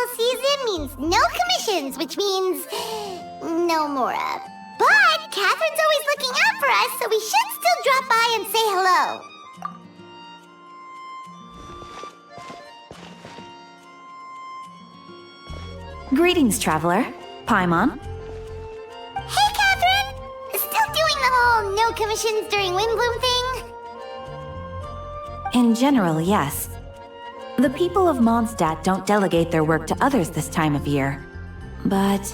fall season means no commissions, which means no Mora. But Catherine's always looking out for us, so we should still drop by and say hello. Greetings, traveler. Paimon. Hey, Catherine! Still doing the whole no commissions during Windbloom thing? In general, yes. The people of Mondstadt don't delegate their work to others this time of year. But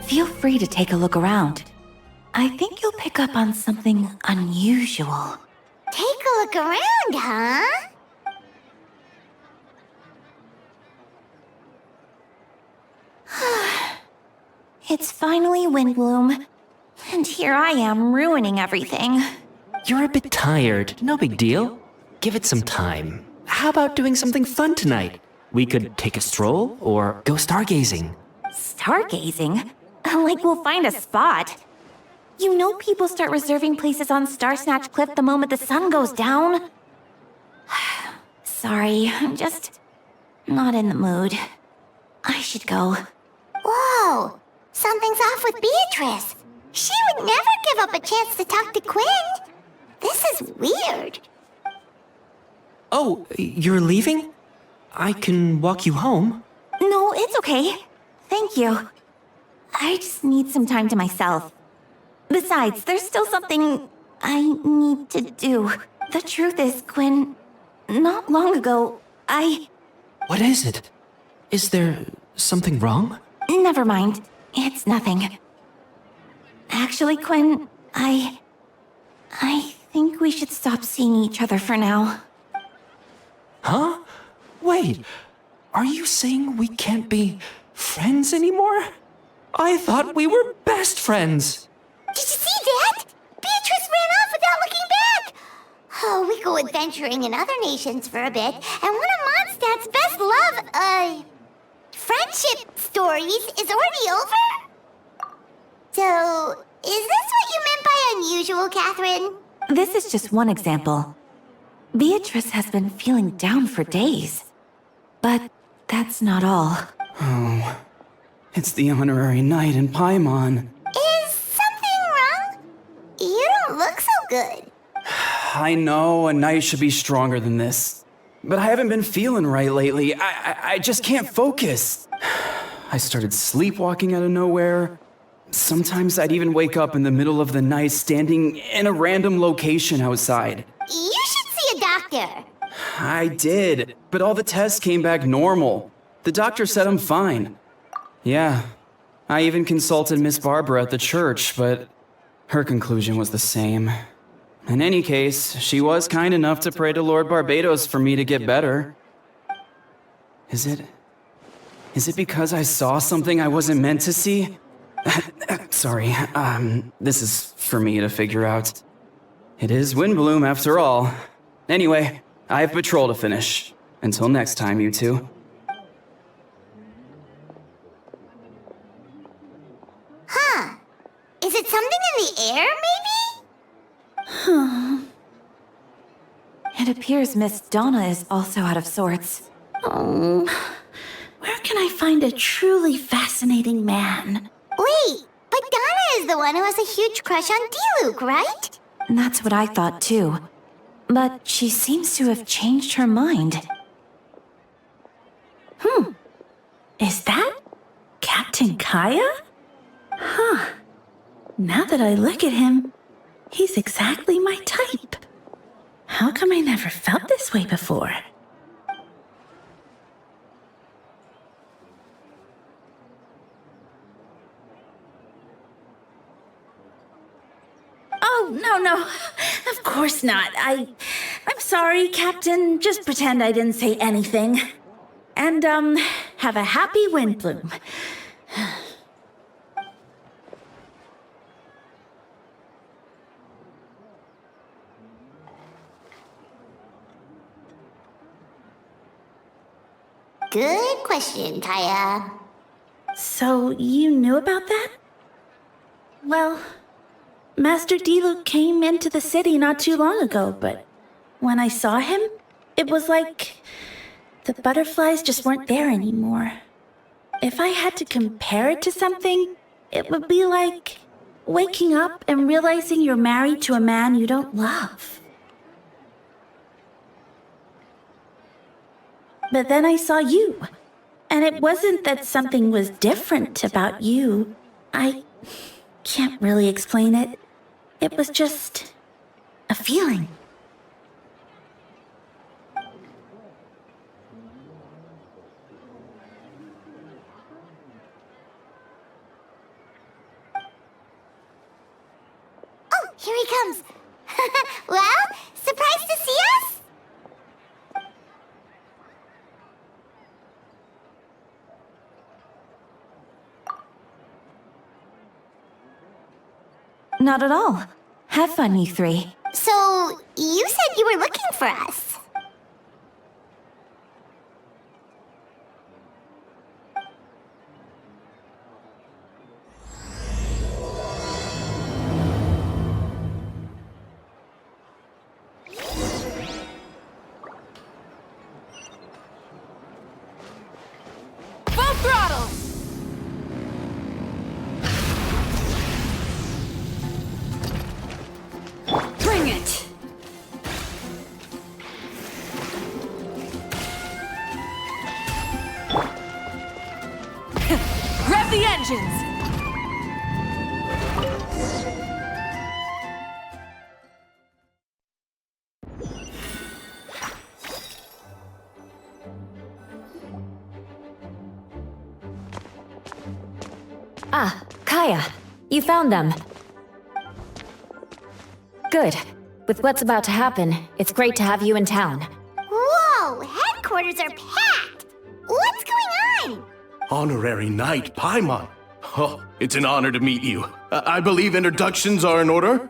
feel free to take a look around. I think you'll pick up on something unusual. Take a look around, huh? It's finally Windbloom, and here I am ruining everything. You're a bit tired. No big deal. Give it some time. How about doing something fun tonight? We could take a stroll or go stargazing. Stargazing? Like we'll find a spot. You know people start reserving places on Starsnatch Cliff the moment the sun goes down. Sorry, I'm just not in the mood. I should go. Whoa! Something's off with Beatrice. She would never give up a chance to talk to Quinn. This is weird. Oh, you're leaving? I can walk you home. No, it's okay. Thank you. I just need some time to myself. Besides, there's still something I need to do. The truth is, Quinn, not long ago, What is it? Is there something wrong? Never mind. It's nothing. Actually, Quinn, I think we should stop seeing each other for now. Huh? Wait, are you saying we can't be friends anymore? I thought we were best friends. Did you see that? Beatrice ran off without looking back. Oh, we go adventuring in other nations for a bit, and one of Mondstadt's best friendship stories is already over? So, is this what you meant by unusual, Catherine? This is just one example. Beatrice has been feeling down for days. But that's not all. Oh, it's the honorary knight in Paimon. Is something wrong? You don't look so good. I know a knight should be stronger than this, but I haven't been feeling right lately. I just can't focus. I started sleepwalking out of nowhere. Sometimes I'd even wake up in the middle of the night standing in a random location outside. You should see a doctor. I did, but all the tests came back normal. The doctor said I'm fine. Yeah, I even consulted Miss Barbara at the church, but her conclusion was the same. In any case, she was kind enough to pray to Lord Barbados for me to get better. Is it because I saw something I wasn't meant to see? Sorry, this is for me to figure out. It is Windbloom after all. Anyway, I have patrol to finish. Until next time, you two. Huh. Is it something in the air, maybe? It appears Miss Donna is also out of sorts. Oh, where can I find a truly fascinating man? Wait, but Donna is the one who has a huge crush on Diluc, right? That's what I thought too. But she seems to have changed her mind. Is that Captain Kaya? Huh. Now that I look at him, he's exactly my type. How come I never felt this way before? Oh, no. Of course not. I'm sorry, Captain. Just pretend I didn't say anything. And, have a happy Windbloom. Good question, Kaya. So, you knew about that? Well, Master Diluc came into the city not too long ago, but when I saw him, it was like The butterflies just weren't there anymore. If I had to compare it to something, it would be like waking up and realizing you're married to a man you don't love. But then I saw you, and it wasn't that something was different about you. I can't really explain it. It was just a feeling. Oh, here he comes. Well, surprised to see us? Not at all. Have fun, you three. So, you said you were looking for us. Full throttle! Bring it! Rev the engines! Ah, Kaya, you found them. Good. With what's about to happen, it's great to have you in town. Whoa, headquarters are packed. What's going on? Honorary Knight Paimon. Oh, it's an honor to meet you. I believe introductions are in order?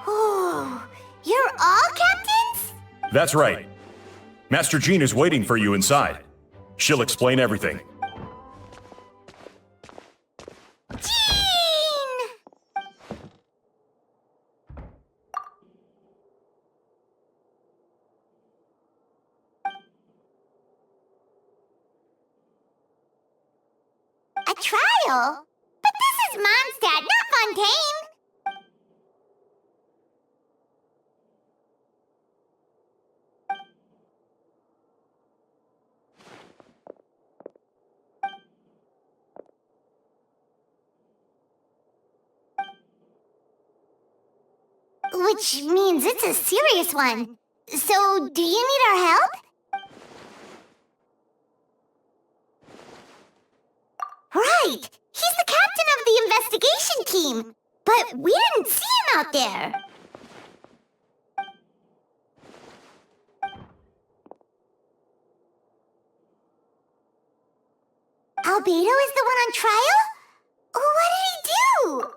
Oh, you're all captains? That's right. Master Jean is waiting for you inside. She'll explain everything. Jean! A trial? But this is Mondstadt, not Fontaine! Which means it's a serious one. So, do you need our help? Right! He's the captain of the investigation team! But we didn't see him out there! Albedo is the one on trial? What did he do?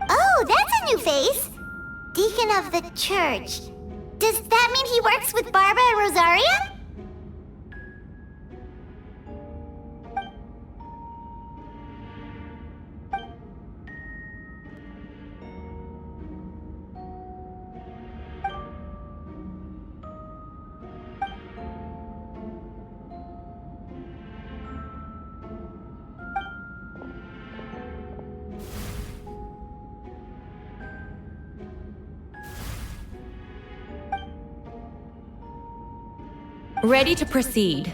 Oh, that's a new face! Deacon of the church. Does that mean he works with Barbara and Rosaria? Ready to proceed.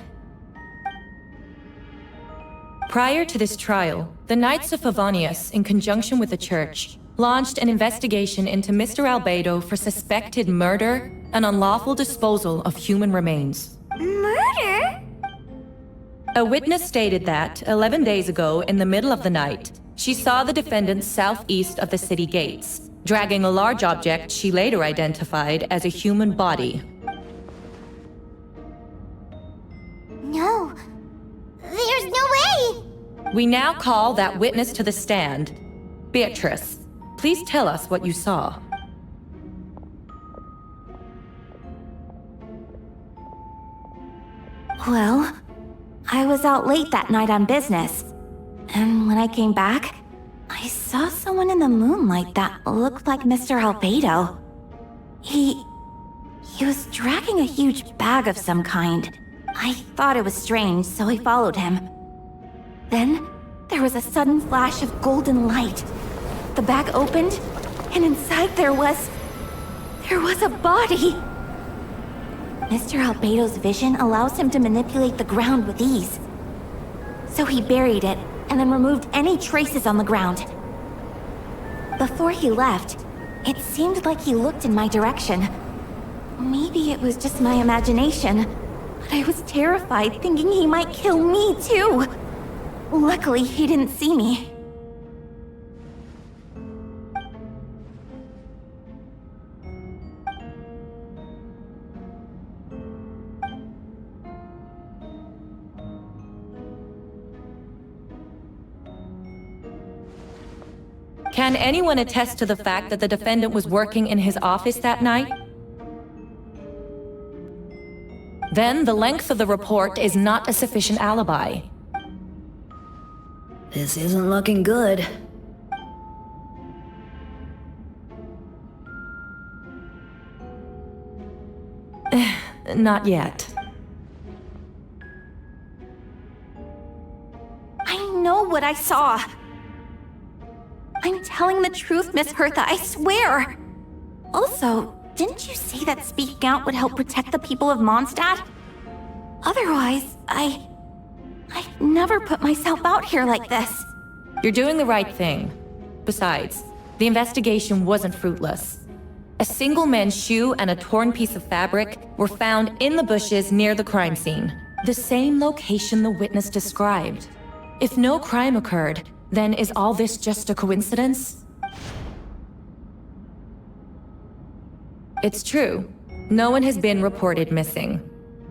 Prior to this trial, the Knights of Favonius, in conjunction with the Church, launched an investigation into Mr. Albedo for suspected murder and unlawful disposal of human remains. Murder? A witness stated that, 11 days ago, in the middle of the night, she saw the defendant southeast of the city gates, dragging a large object she later identified as a human body. No. There's no way! We now call that witness to the stand. Beatrice, please tell us what you saw. Well, I was out late that night on business. And when I came back, I saw someone in the moonlight that looked like Mr. Albedo. He was dragging a huge bag of some kind. I thought it was strange, so I followed him. Then, there was a sudden flash of golden light. The bag opened, and inside there was a body. Mr. Albedo's vision allows him to manipulate the ground with ease. So he buried it, and then removed any traces on the ground. Before he left, it seemed like he looked in my direction. Maybe it was just my imagination, but I was terrified thinking he might kill me too. Luckily, he didn't see me. Can anyone attest to the fact that the defendant was working in his office that night? Then the length of the report is not a sufficient alibi. This isn't looking good. Not yet. I know what I saw. I'm telling the truth, Miss Hertha, I swear! Also, didn't you say that speaking out would help protect the people of Mondstadt? Otherwise, I'd never put myself out here like this. You're doing the right thing. Besides, the investigation wasn't fruitless. A single men's shoe and a torn piece of fabric were found in the bushes near the crime scene, the same location the witness described. If no crime occurred, then is all this just a coincidence? It's true. No one has been reported missing.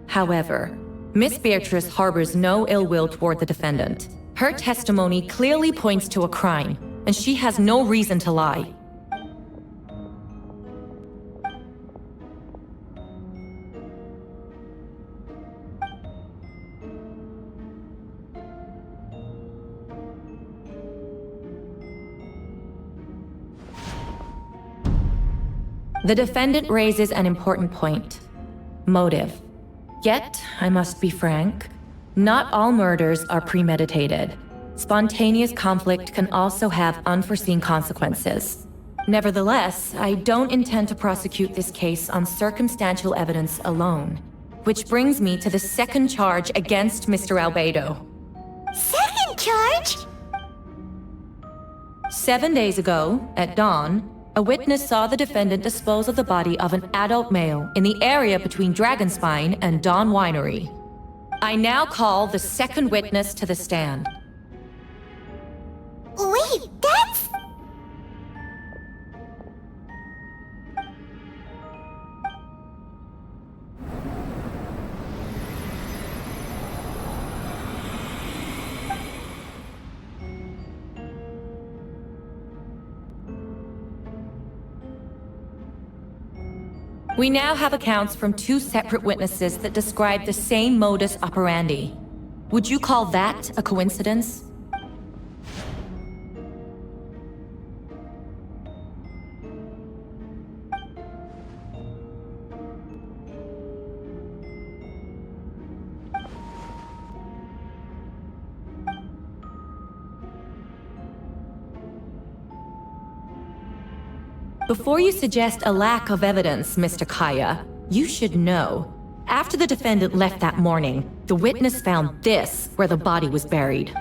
However, Miss Beatrice harbors no ill will toward the defendant. Her testimony clearly points to a crime, and she has no reason to lie. The defendant raises an important point. Motive. Yet, I must be frank, not all murders are premeditated. Spontaneous conflict can also have unforeseen consequences. Nevertheless, I don't intend to prosecute this case on circumstantial evidence alone. Which brings me to the second charge against Mr. Albedo. Second charge? 7 days ago, at dawn, a witness saw the defendant dispose of the body of an adult male in the area between Dragonspine and Dawn Winery. I now call the second witness to the stand. Wait, that's... We now have accounts from two separate witnesses that describe the same modus operandi. Would you call that a coincidence? Before you suggest a lack of evidence, Mr. Kaya, you should know. After the defendant left that morning, the witness found this where the body was buried.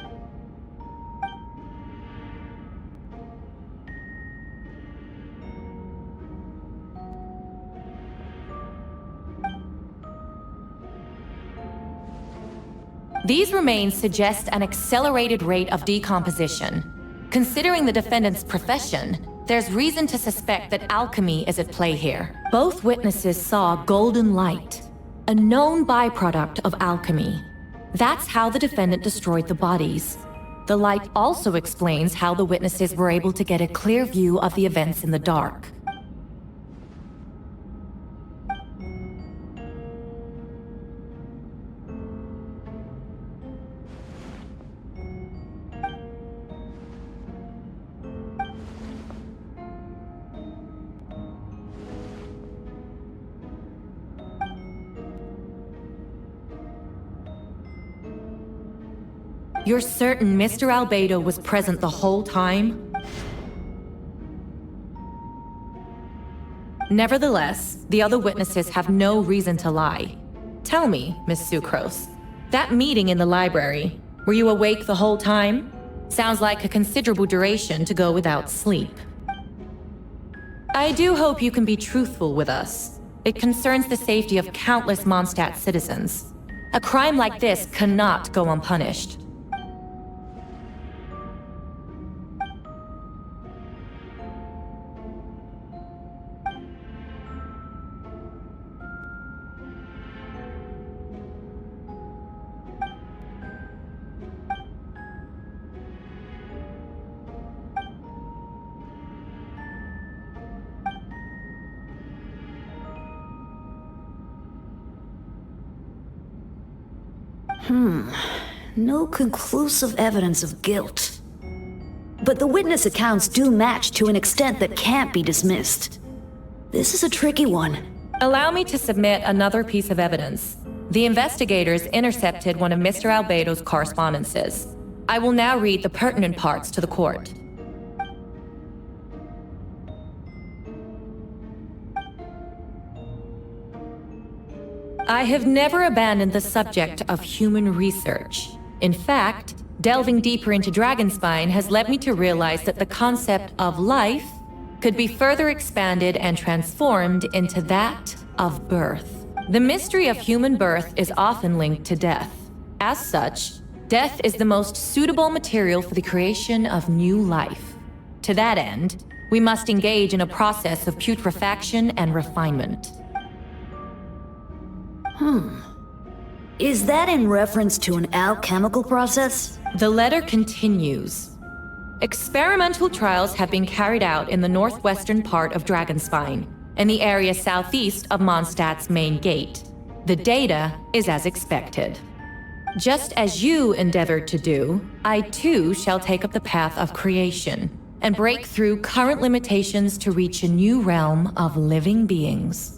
These remains suggest an accelerated rate of decomposition. Considering the defendant's profession, there's reason to suspect that alchemy is at play here. Both witnesses saw golden light, a known byproduct of alchemy. That's how the defendant destroyed the bodies. The light also explains how the witnesses were able to get a clear view of the events in the dark. You're certain Mr. Albedo was present the whole time? Nevertheless, the other witnesses have no reason to lie. Tell me, Miss Sucrose, that meeting in the library, were you awake the whole time? Sounds like a considerable duration to go without sleep. I do hope you can be truthful with us. It concerns the safety of countless Mondstadt citizens. A crime like this cannot go unpunished. No conclusive evidence of guilt. But the witness accounts do match to an extent that can't be dismissed. This is a tricky one. Allow me to submit another piece of evidence. The investigators intercepted one of Mr. Albedo's correspondences. I will now read the pertinent parts to the court. I have never abandoned the subject of human research. In fact, delving deeper into Dragonspine has led me to realize that the concept of life could be further expanded and transformed into that of birth. The mystery of human birth is often linked to death. As such, death is the most suitable material for the creation of new life. To that end, we must engage in a process of putrefaction and refinement. Is that in reference to an alchemical process? The letter continues. Experimental trials have been carried out in the northwestern part of Dragonspine, and the area southeast of Mondstadt's main gate. The data is as expected. Just as you endeavored to do, I too shall take up the path of creation, and break through current limitations to reach a new realm of living beings.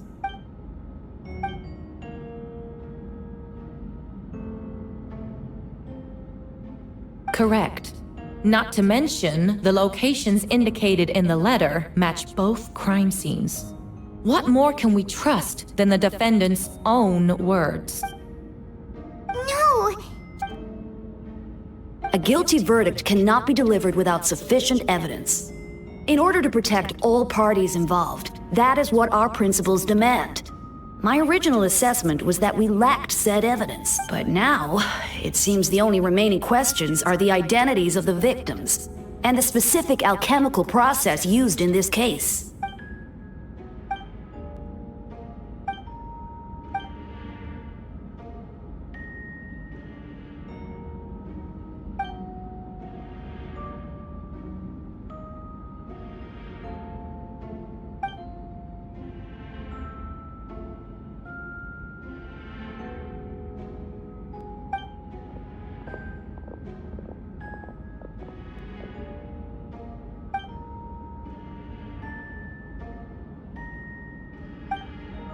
Correct. Not to mention, the locations indicated in the letter match both crime scenes. What more can we trust than the defendant's own words? No! A guilty verdict cannot be delivered without sufficient evidence. In order to protect all parties involved, that is what our principles demand. My original assessment was that we lacked said evidence, but now, it seems the only remaining questions are the identities of the victims, and the specific alchemical process used in this case.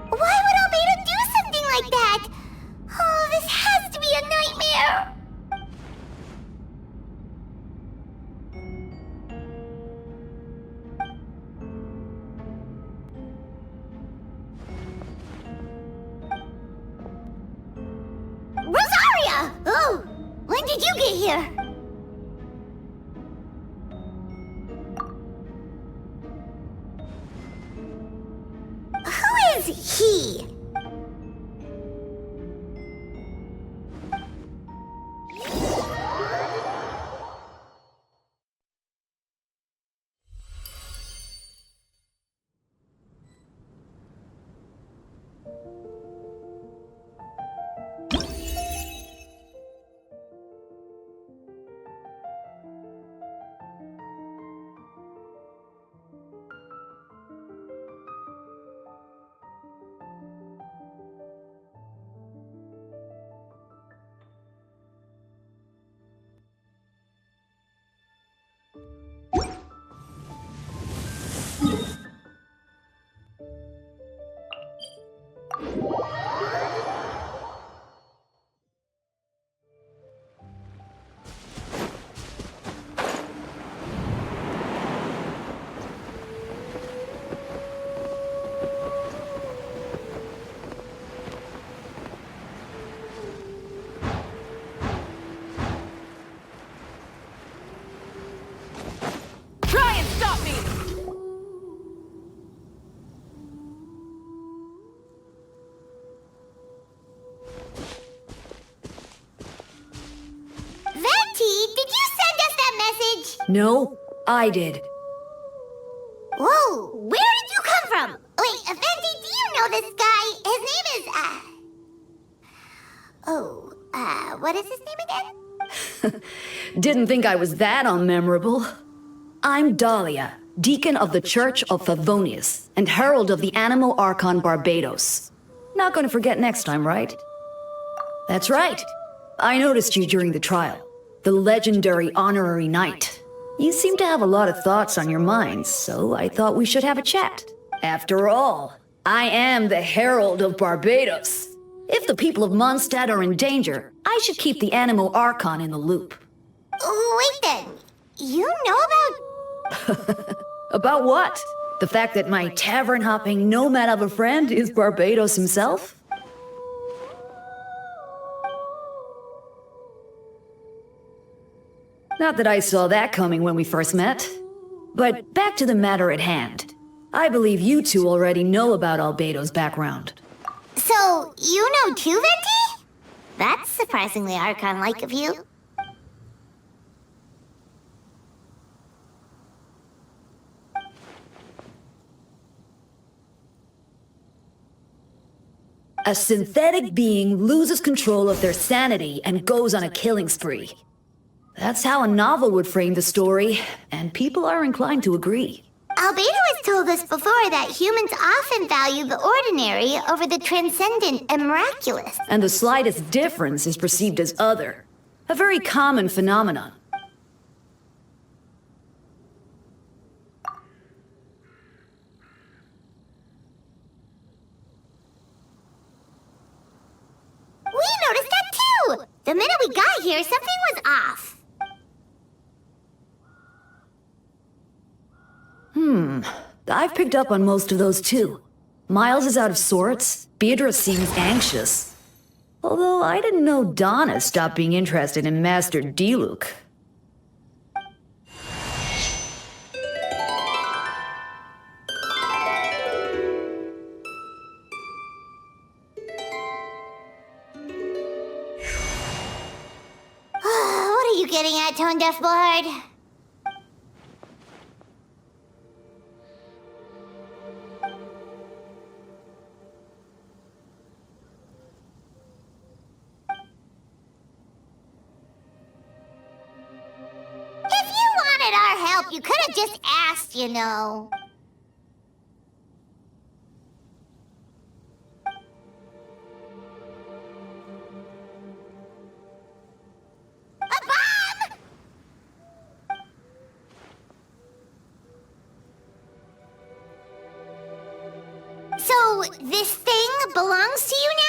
Why would Albedo do something like that? Oh, this has to be a nightmare! Rosaria! Oh, when did you get here? Who is he? Try and stop me! Venti, did you send us that message? No, I did. Whoa, where did you come from? Wait, Venti, do you know this guy? His name is, what is his name again? Didn't think I was that unmemorable. I'm Dahlia, Deacon of the Church of Favonius, and Herald of the Animo Archon Barbados. Not gonna forget next time, right? That's right. I noticed you during the trial. The legendary honorary knight. You seem to have a lot of thoughts on your mind, so I thought we should have a chat. After all, I am the Herald of Barbados. If the people of Mondstadt are in danger, I should keep the Animo Archon in the loop. Wait then, you know about... About what? The fact that my tavern-hopping nomad of a friend is Barbados himself? Not that I saw that coming when we first met. But back to the matter at hand. I believe you two already know about Albedo's background. So, you know too, Venti? That's surprisingly Archon-like of you. A synthetic being loses control of their sanity and goes on a killing spree. That's how a novel would frame the story, and people are inclined to agree. Albedo has told us before that humans often value the ordinary over the transcendent and miraculous. And the slightest difference is perceived as other. A very common phenomenon. We noticed that too! The minute we got here, something was off. I've picked up on most of those too. Miles is out of sorts. Beatrice seems anxious. Although I didn't know Donna stopped being interested in Master Diluc. What are you getting at, Tone Deaf Bullard? If you wanted our help, you could have just asked, you know. A bomb! So, this thing belongs to you now?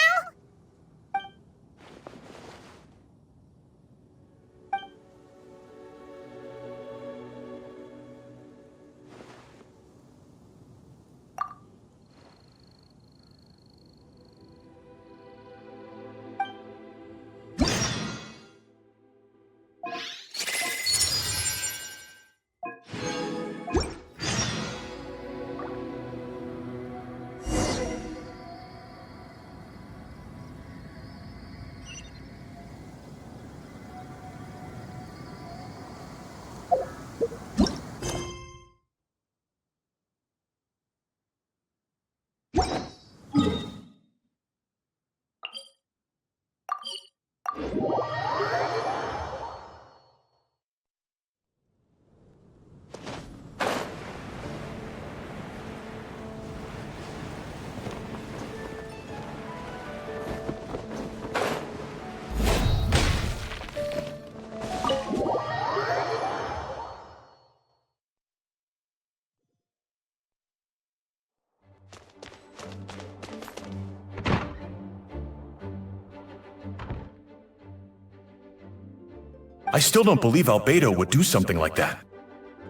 I still don't believe Albedo would do something like that.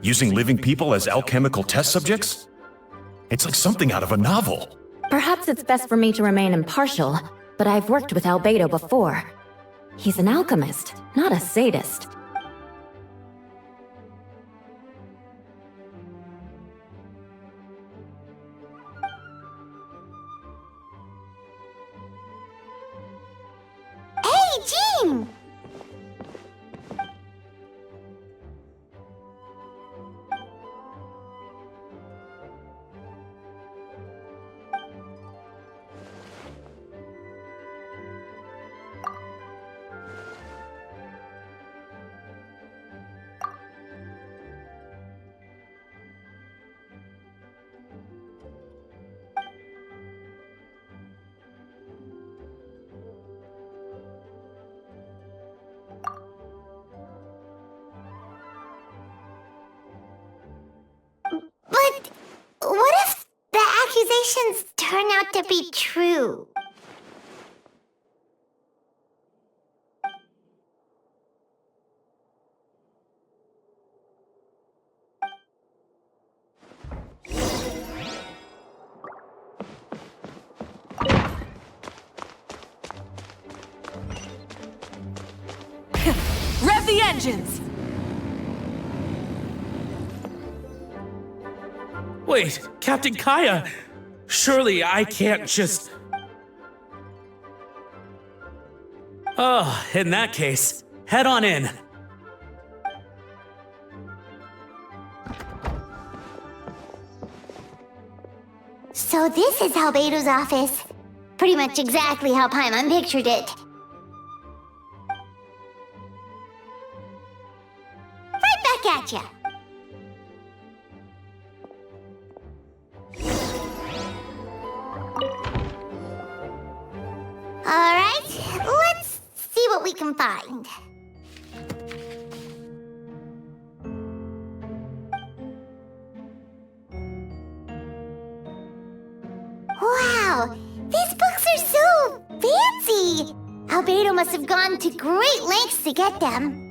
Using living people as alchemical test subjects? It's like something out of a novel. Perhaps it's best for me to remain impartial, but I've worked with Albedo before. He's an alchemist, not a sadist. Hey, Jean! But what if the accusations turn out to be true? Rev the engines! Wait, Captain Kaya! Surely I can't just... Oh, in that case, head on in. So this is Albedo's office. Pretty much exactly how Paimon pictured it. Right back at ya. Alright, let's see what we can find. Wow, these books are so fancy! Albedo must have gone to great lengths to get them.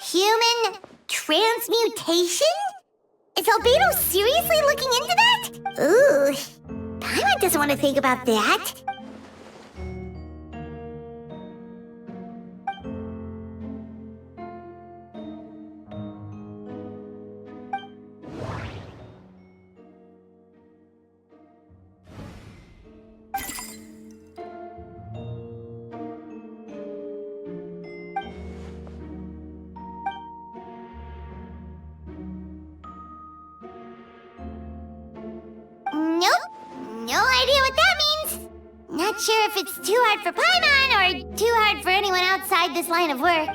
Human transmutation? Is Albedo seriously looking into that? Ooh, Paimon doesn't want to think about that. No idea what that means. Not sure if it's too hard for Paimon or too hard for anyone outside this line of work.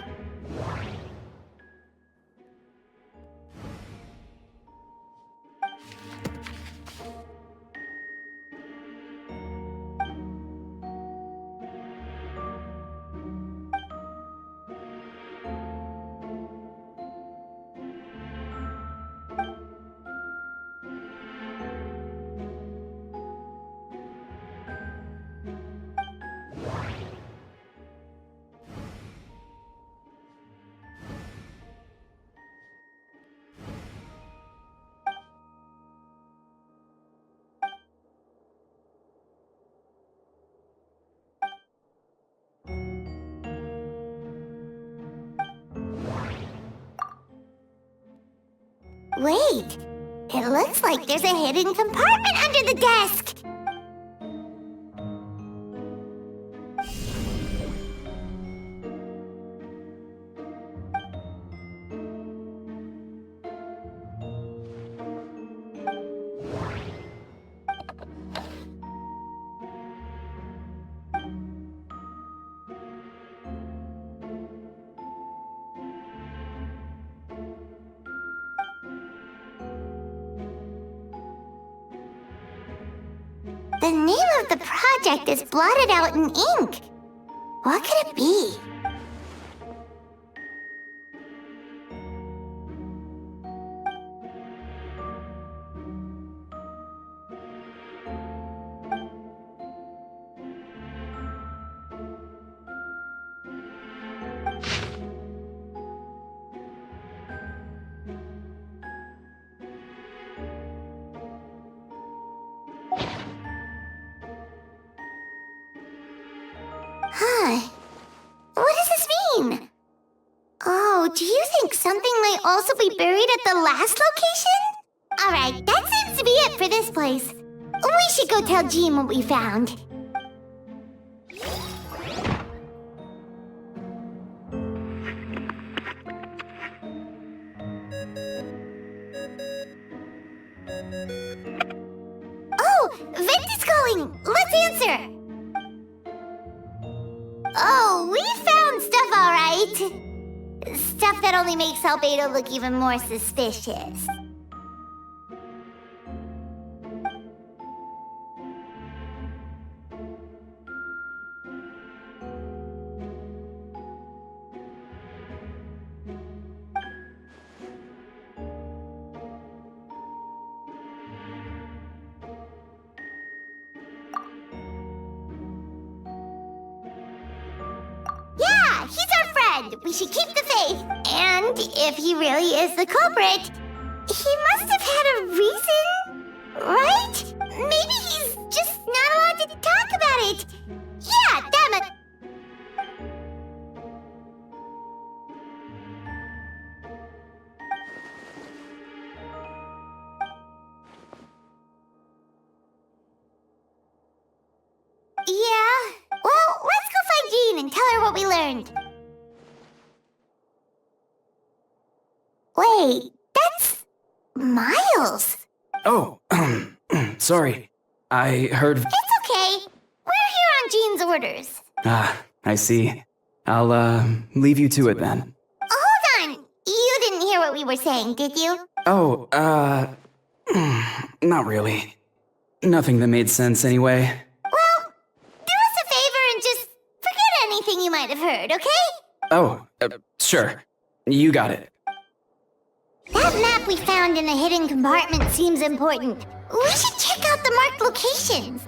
Wait, it looks like there's a hidden compartment under the desk. The name of the project is blotted out in ink. What could it be? Huh. What does this mean? Oh, do you think something might also be buried at the last location? Alright, that seems to be it for this place. We should go tell Jean what we found. Oh, Vent is calling! Let's answer! Oh, we found stuff, all right. Stuff that only makes Albedo look even more suspicious. Yeah, he's our friend. We should keep the faith. And if he really is the culprit, he must have had a reason, right? Maybe he's just not allowed to talk about it. Yeah, damn it. Yeah, well, let's go find Jean and tell her what we learned. Wait, that's Miles. Oh, sorry. I heard... It's okay. We're here on Jean's orders. Ah, I see. I'll, leave you to it then. Hold on. You didn't hear what we were saying, did you? Oh, not really. Nothing that made sense anyway. Well, do us a favor and just forget anything you might have heard, okay? Oh, sure. You got it. That map we found in the hidden compartment seems important. We should check out the marked locations.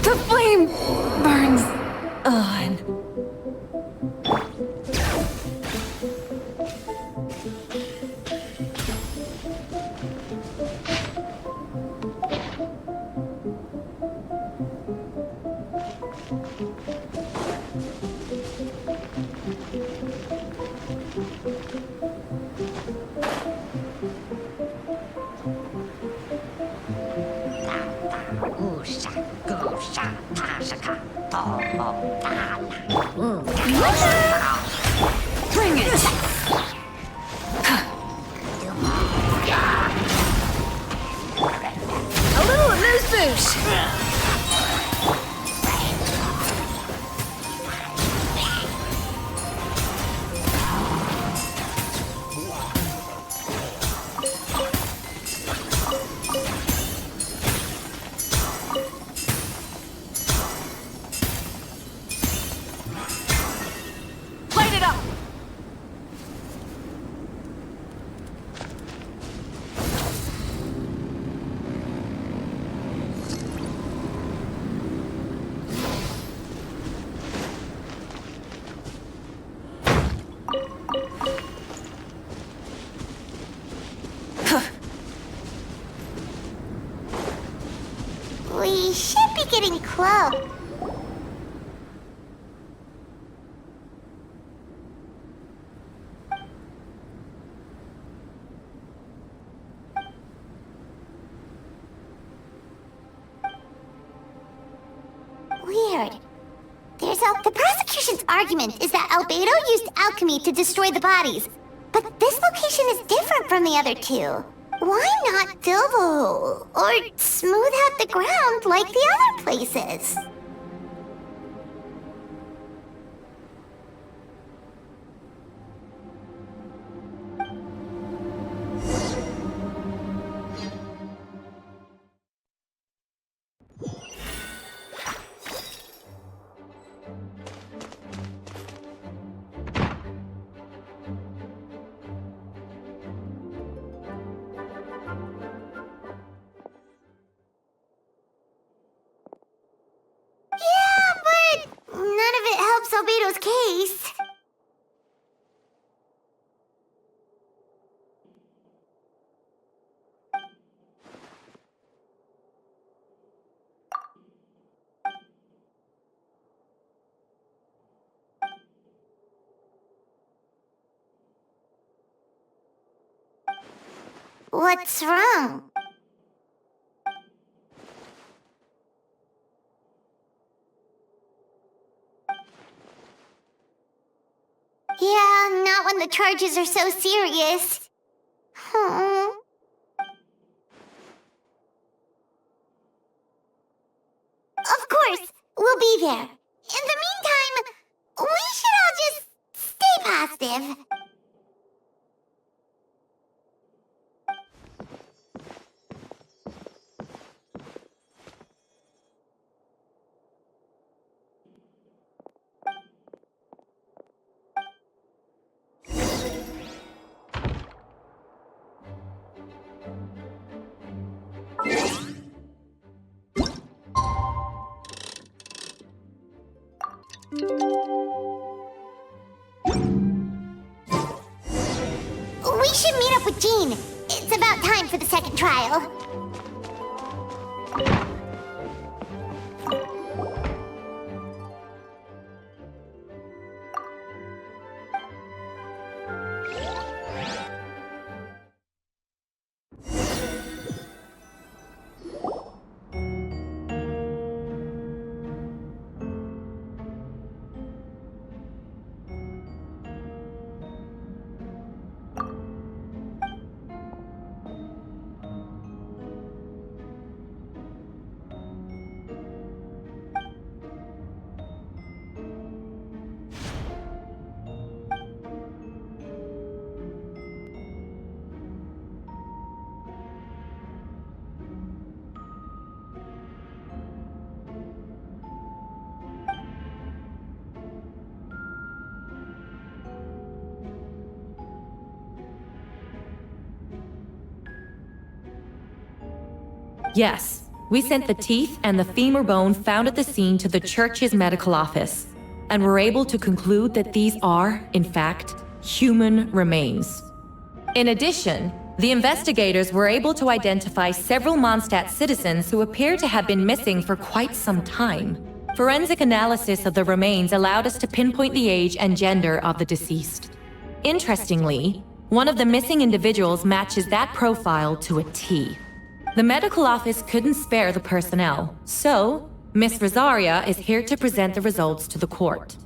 The flame burns on. Bring it! A little amuse bouche! Light it up! We should be getting close. Weird. The prosecution's argument is that Albedo used alchemy to destroy the bodies. But this location is different from the other two. Why not fill the hole or smooth out the ground like the other places? None of it helps Albedo's case. What's wrong? Yeah, not when the charges are so serious. Of course, we'll be there. In the meantime, we should all just stay positive. We should meet up with Jean. It's about time for the second trial. Yes, we sent the teeth and the femur bone found at the scene to the church's medical office, and were able to conclude that these are, in fact, human remains. In addition, the investigators were able to identify several Mondstadt citizens who appear to have been missing for quite some time. Forensic analysis of the remains allowed us to pinpoint the age and gender of the deceased. Interestingly, one of the missing individuals matches that profile to a T. The medical office couldn't spare the personnel, so Miss Rosaria is here to present the results to the court.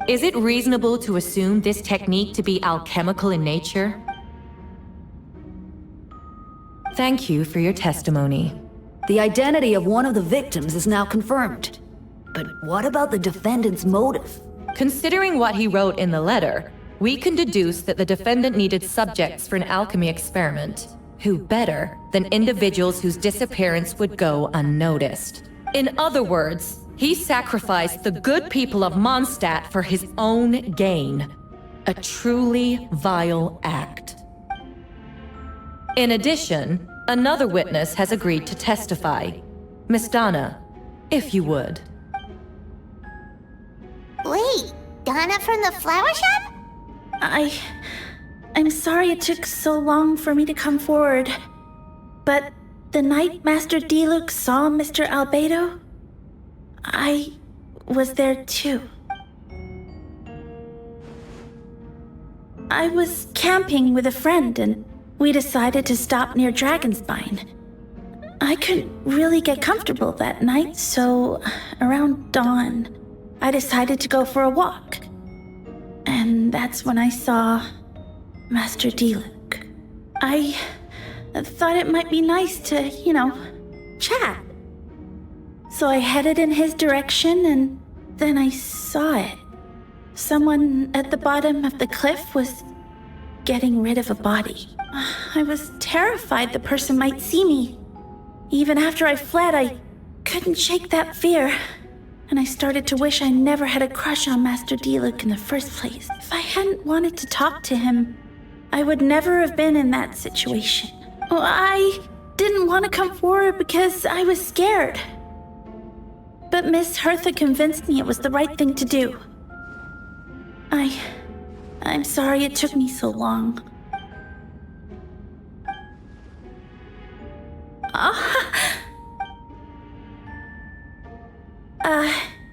Is it reasonable to assume this technique to be alchemical in nature? Thank you for your testimony. The identity of one of the victims is now confirmed. But what about the defendant's motive? Considering what he wrote in the letter, we can deduce that the defendant needed subjects for an alchemy experiment. Who better than individuals whose disappearance would go unnoticed? In other words, He sacrificed the good people of Mondstadt for his own gain. A truly vile act. In addition, another witness has agreed to testify. Miss Donna, if you would. Wait, Donna from the flower shop? I'm sorry it took so long for me to come forward. But the night Master Diluc saw Mr. Albedo, I was there too. I was camping with a friend and we decided to stop near Dragonspine. I couldn't really get comfortable that night, so around dawn, I decided to go for a walk. And that's when I saw Master Diluc. I thought it might be nice to, chat. So I headed in his direction and then I saw it. Someone at the bottom of the cliff was getting rid of a body. I was terrified the person might see me. Even after I fled, I couldn't shake that fear. And I started to wish I never had a crush on Master Diluc in the first place. If I hadn't wanted to talk to him, I would never have been in that situation. Well, I didn't want to come forward because I was scared. But Miss Hertha convinced me it was the right thing to do. I'm sorry it took me so long.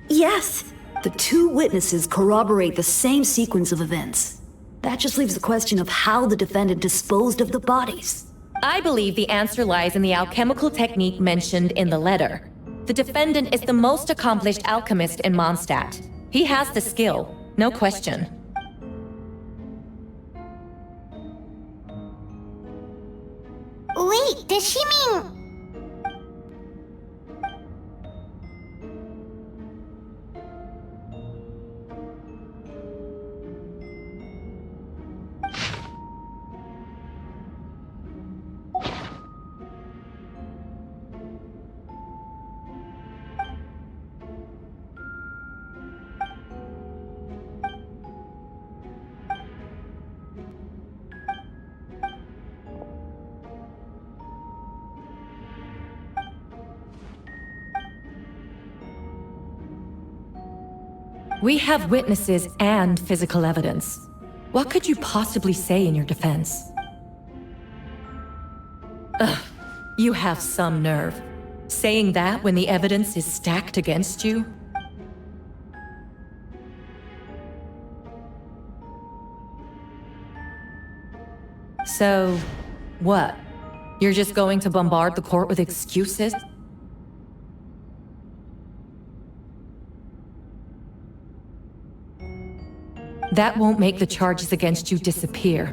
Yes. The two witnesses corroborate the same sequence of events. That just leaves the question of how the defendant disposed of the bodies. I believe the answer lies in the alchemical technique mentioned in the letter. The defendant is the most accomplished alchemist in Mondstadt. He has the skill, no question. Wait, does she mean... We have witnesses and physical evidence. What could you possibly say in your defense? Ugh, you have some nerve. Saying that when the evidence is stacked against you? So, what? You're just going to bombard the court with excuses? That won't make the charges against you disappear.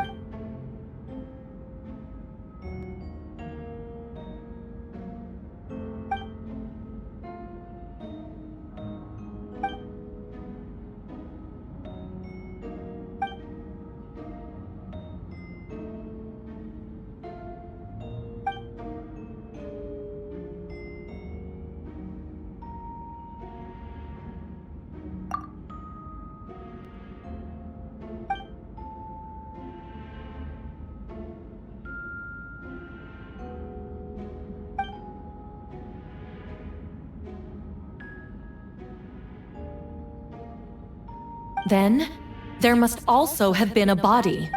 Then, there must also have been a body.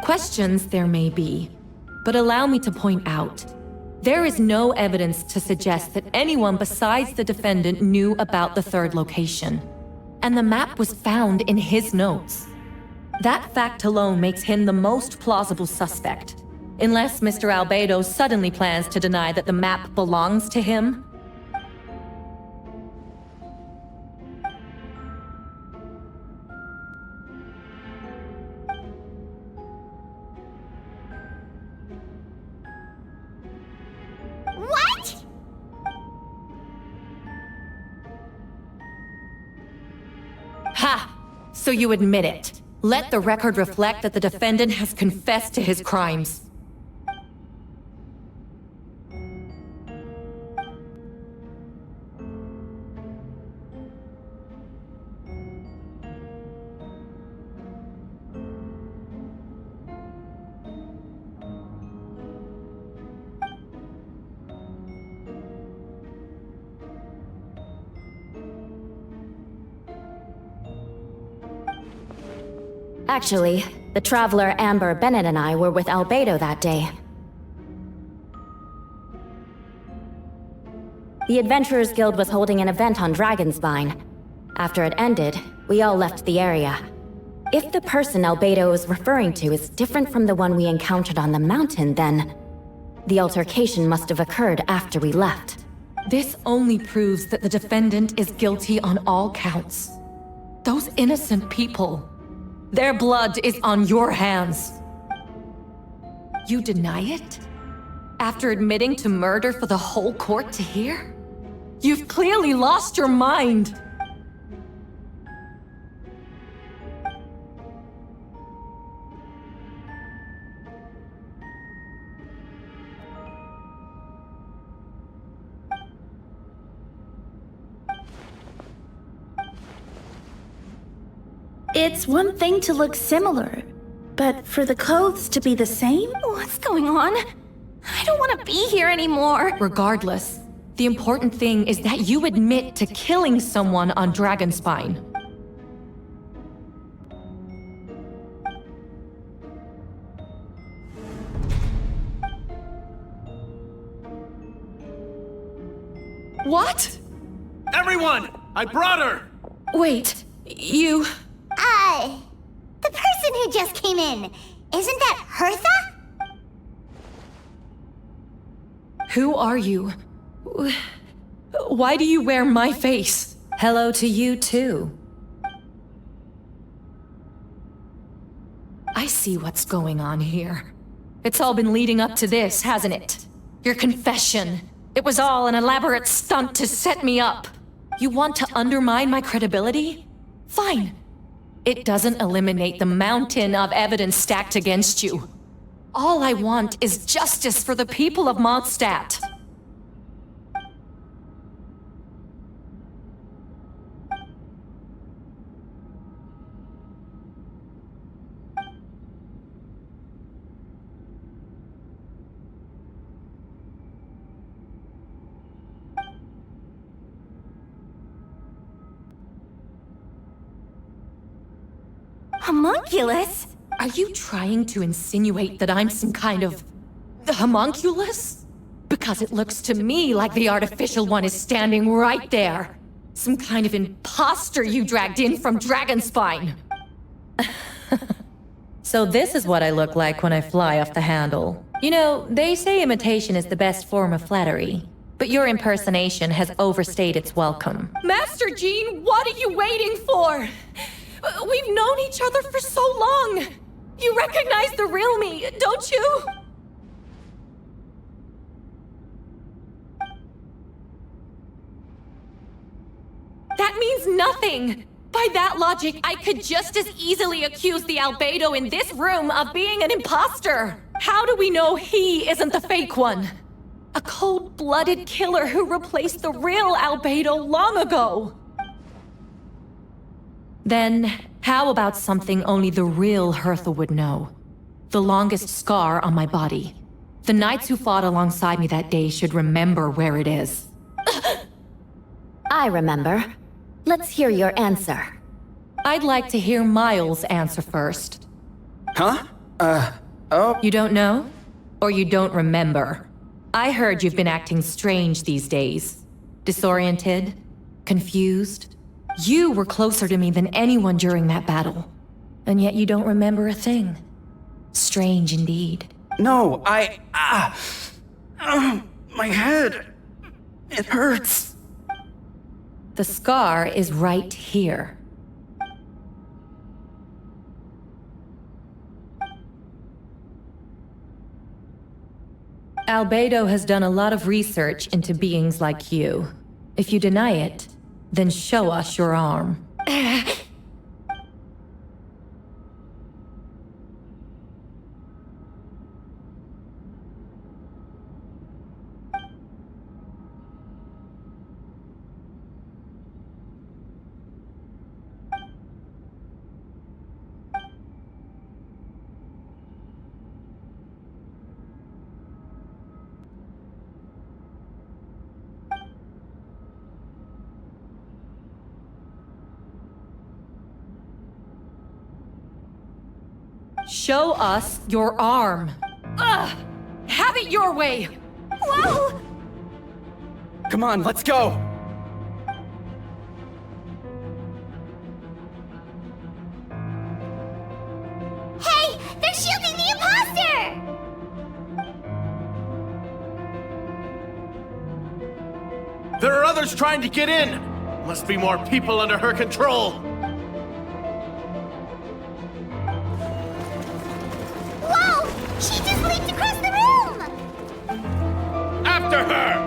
Questions there may be, but allow me to point out, there is no evidence to suggest that anyone besides the defendant knew about the third location, and the map was found in his notes. That fact alone makes him the most plausible suspect, unless Mr. Albedo suddenly plans to deny that the map belongs to him. What? Ha! So you admit it. Let the record reflect that the defendant has confessed to his crimes. Actually, the traveler Amber Bennett and I were with Albedo that day. The Adventurers Guild was holding an event on Dragonspine. After it ended, we all left the area. If the person Albedo is referring to is different from the one we encountered on the mountain, then the altercation must have occurred after we left. This only proves that the defendant is guilty on all counts. Those innocent people, their blood is on your hands. You deny it? After admitting to murder for the whole court to hear? You've clearly lost your mind! It's one thing to look similar, but for the clothes to be the same? What's going on? I don't want to be here anymore. Regardless, the important thing is that you admit to killing someone on Dragonspine. What? Everyone! I brought her! Wait, you... The person who just came in, isn't that Hertha? Who are you? Why do you wear my face? Hello to you too. I see what's going on here. It's all been leading up to this, hasn't it? Your confession. It was all an elaborate stunt to set me up. You want to undermine my credibility? Fine. It doesn't eliminate the mountain of evidence stacked against you. All I want is justice for the people of Mondstadt. Homunculus? Are you trying to insinuate that I'm some kind of... homunculus? Because it looks to me like the artificial one is standing right there. Some kind of imposter you dragged in from Dragonspine. So this is what I look like when I fly off the handle. You know, they say imitation is the best form of flattery, but your impersonation has overstayed its welcome. Master Jean, what are you waiting for? We've known each other for so long. You recognize the real me, don't you? That means nothing. By that logic, I could just as easily accuse the Albedo in this room of being an imposter. How do we know he isn't the fake one? A cold-blooded killer who replaced the real Albedo long ago. Then, how about something only the real Hertha would know? The longest scar on my body. The knights who fought alongside me that day should remember where it is. I remember. Let's hear your answer. I'd like to hear Miles' answer first. Huh? Oh. You don't know? Or you don't remember? I heard you've been acting strange these days. Disoriented? Confused? You were closer to me than anyone during that battle. And yet you don't remember a thing. Strange indeed. No, my head. It hurts. The scar is right here. Albedo has done a lot of research into beings like you. If you deny it, then show us your arm. Show us your arm. Ugh! Have it your way! Whoa! Come on, let's go! Hey! They're shielding the imposter! There are others trying to get in! Must be more people under her control! Whoa! She just leaped across the room! After her!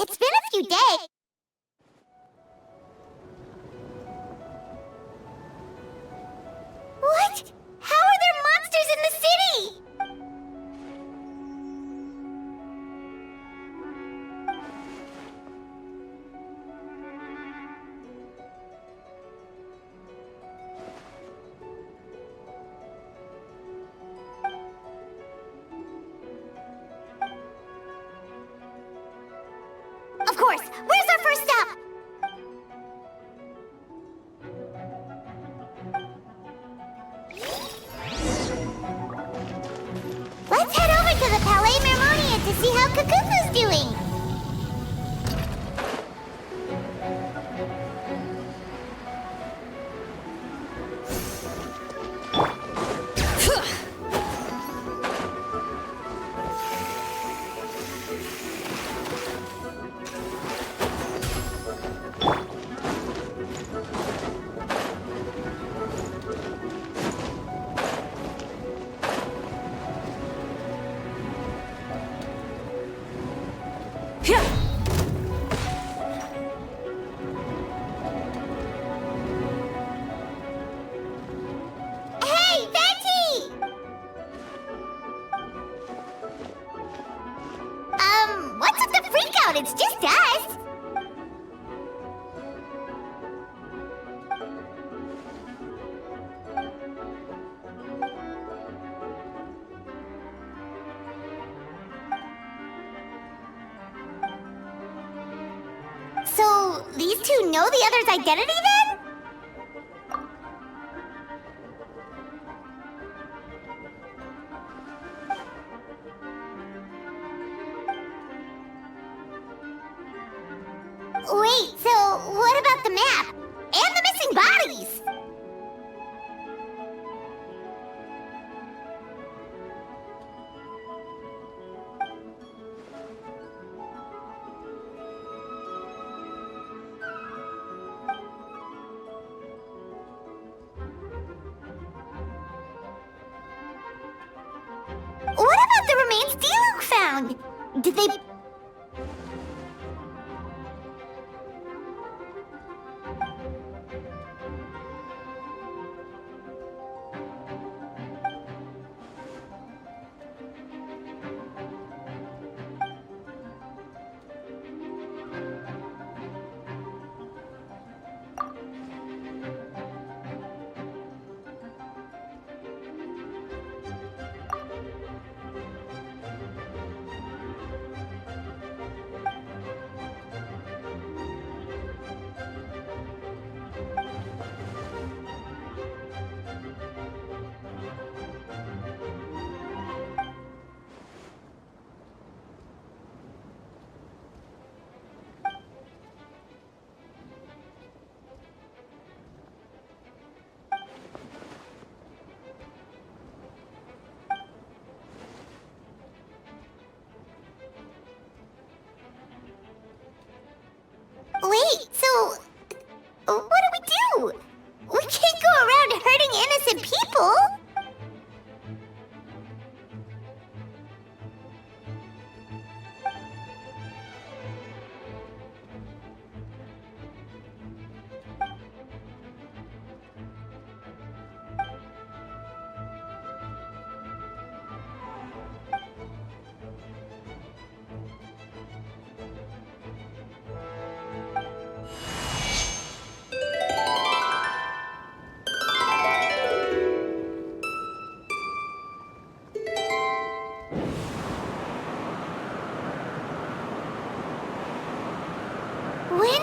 It's been a few days. What? How are there monsters in the city? Of course. Where's our first stop? Let's head over to the Palais Mermonia to see how Kakufu's doing. Hey, Venti! What's with the freak out? It's just us. So, these two know the other's identity then? Wait, so what about the map? And the missing bodies? What about the remains Diluc found? Did they...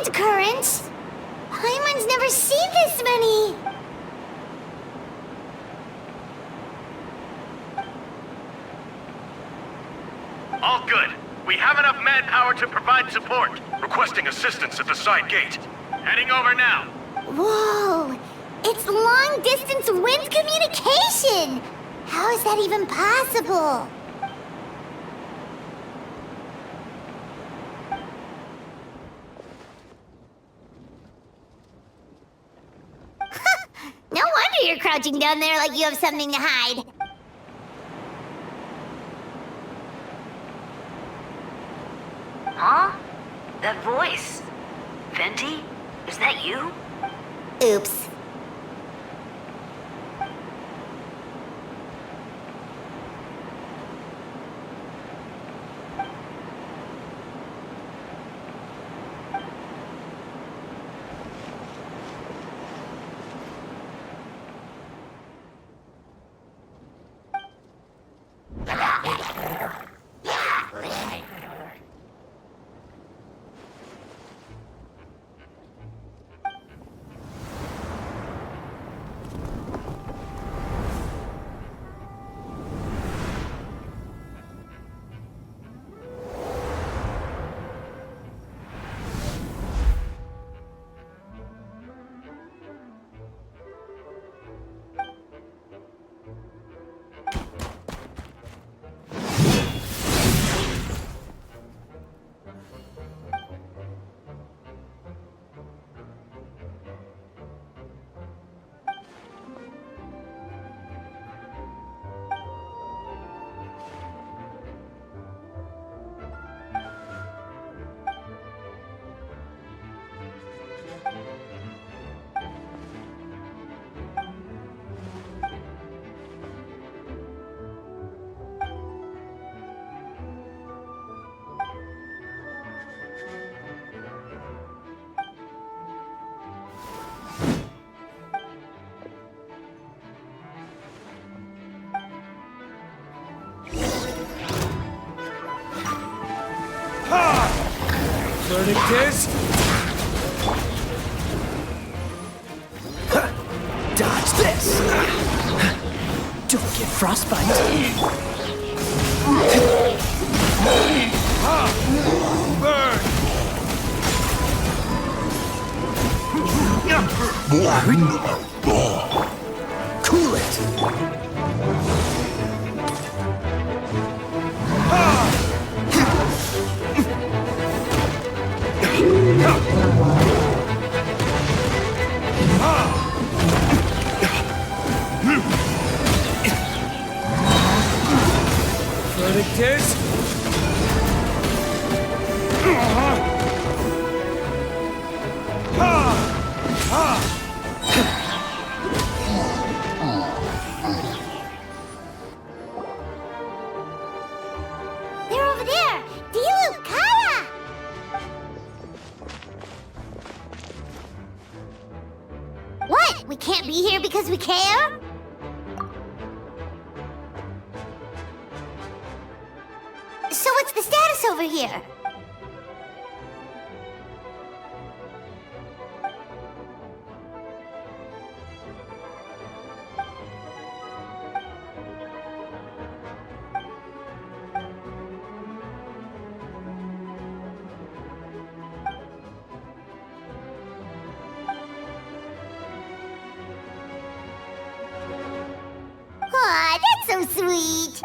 wind currents. Paimon's never seen this many. All good. We have enough manpower to provide support. Requesting assistance at the side gate. Heading over now. Whoa! It's long-distance wind communication! How is that even possible? No wonder you're crouching down there like you have something to hide. Huh? That voice. Venti? Is that you? Oops. Verdict Dodge this! Don't get frostbite. burn! Cool it! Verdict is... They're over there! Dilu, Kara! What? We can't be here because we care? So what's the status over here? Aw, that's so sweet!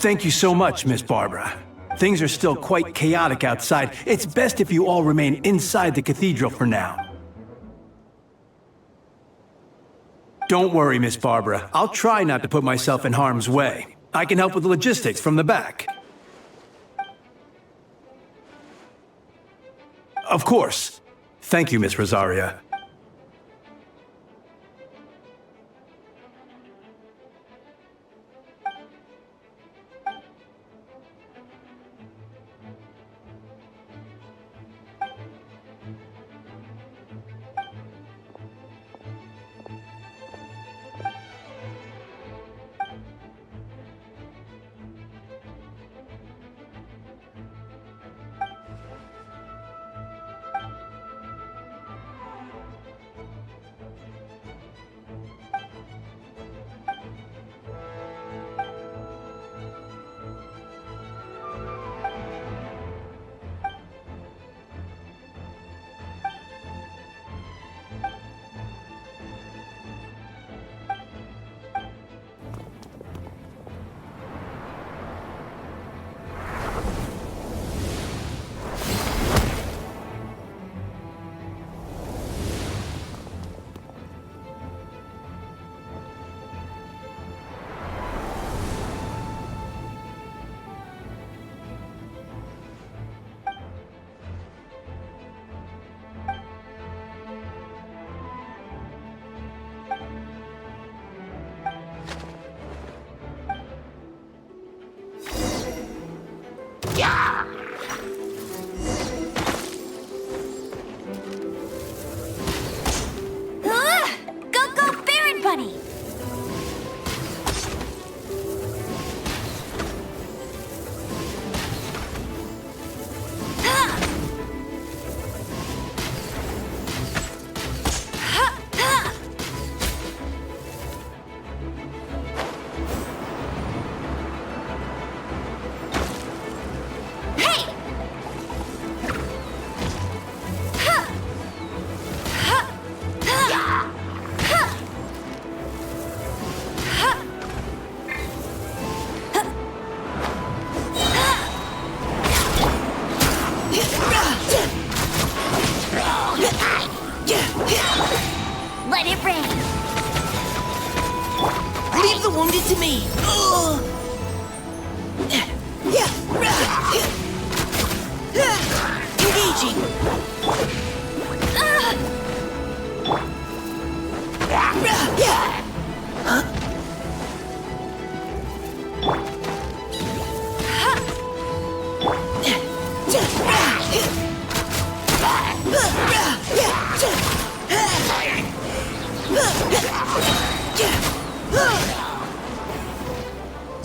Thank you so much, Miss Barbara. Things are still quite chaotic outside. It's best if you all remain inside the cathedral for now. Don't worry, Miss Barbara. I'll try not to put myself in harm's way. I can help with the logistics from the back. Of course. Thank you, Miss Rosaria. Let it rain. Leave the wounded to me. Engaging.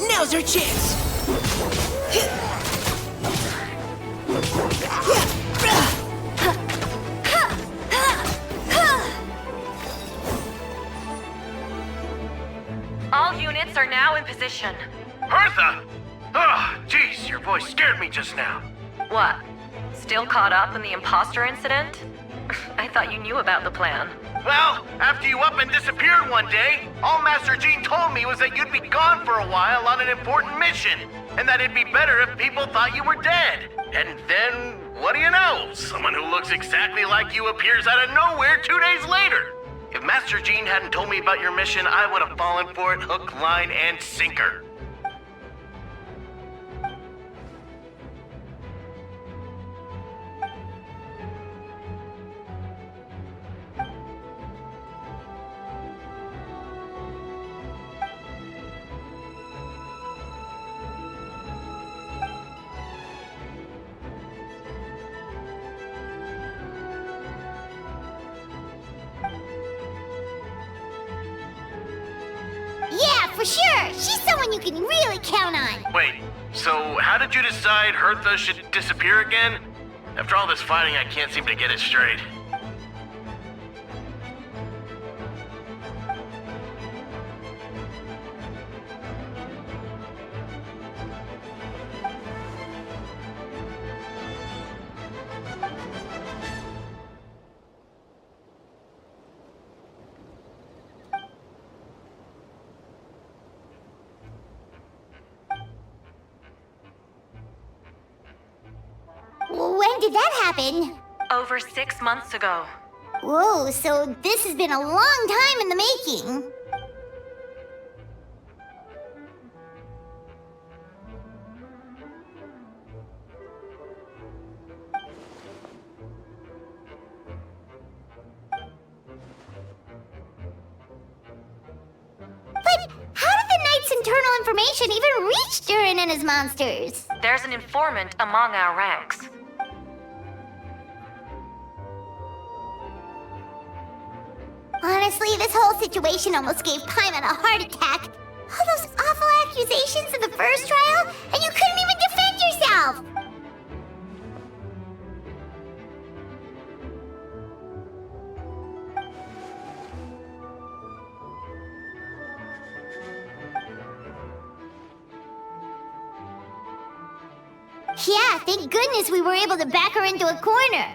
Now's our chance. All units are now in position. Hertha! Oh, jeez, your voice scared me just now. What? Still caught up in the imposter incident? I thought you knew about the plan. Well, after you up and disappeared one day, all Master Jean told me was that you'd be gone for a while on an important mission, and that it'd be better if people thought you were dead. And then, what do you know? Someone who looks exactly like you appears out of nowhere 2 days later. If Master Jean hadn't told me about your mission, I would have fallen for it hook, line, and sinker. Yeah, for sure. She's someone you can really count on. Wait, so how did you decide Hertha should disappear again? After all this fighting, I can't seem to get it straight. When did that happen? Over 6 months ago. Whoa, so this has been a long time in the making. But how did the Knight's internal information even reach Durin and his monsters? There's an informant among our ranks. Honestly, this whole situation almost gave Paimon a heart attack. All those awful accusations in the first trial, and you couldn't even defend yourself! Yeah, thank goodness we were able to back her into a corner.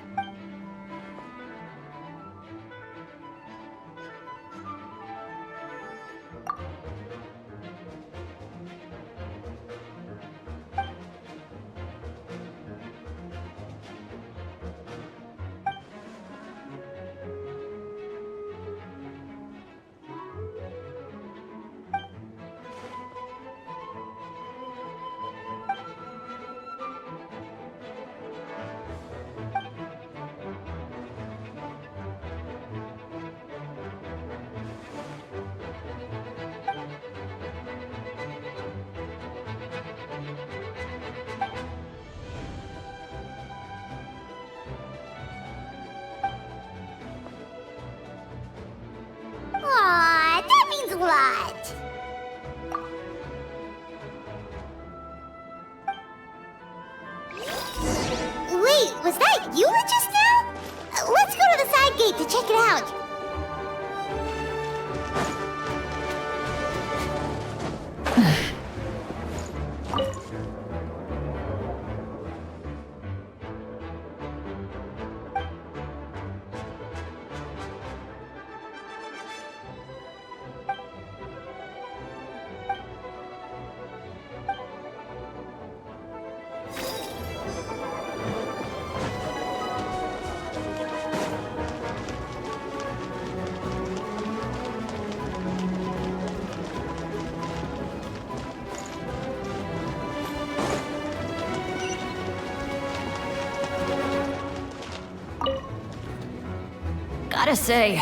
Aw, that means a lot. Wait, was that Eula just now? Let's go to the side gate to check it out. Gotta say,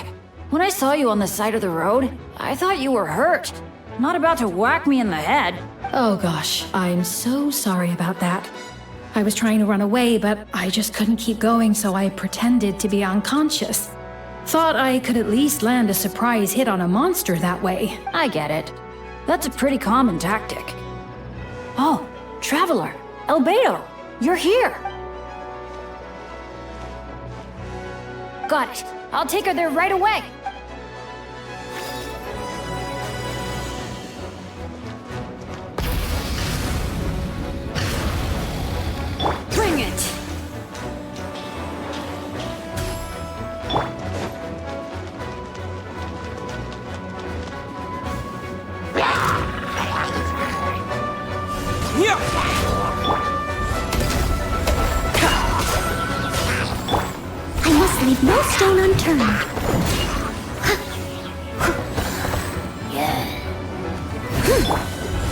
when I saw you on the side of the road, I thought you were hurt. Not about to whack me in the head. Oh gosh, I'm so sorry about that. I was trying to run away, but I just couldn't keep going, so I pretended to be unconscious. Thought I could at least land a surprise hit on a monster that way. I get it. That's a pretty common tactic. Oh, Traveler, Albedo, you're here. Got it. I'll take her there right away. Bring it. I must leave no stone unturned.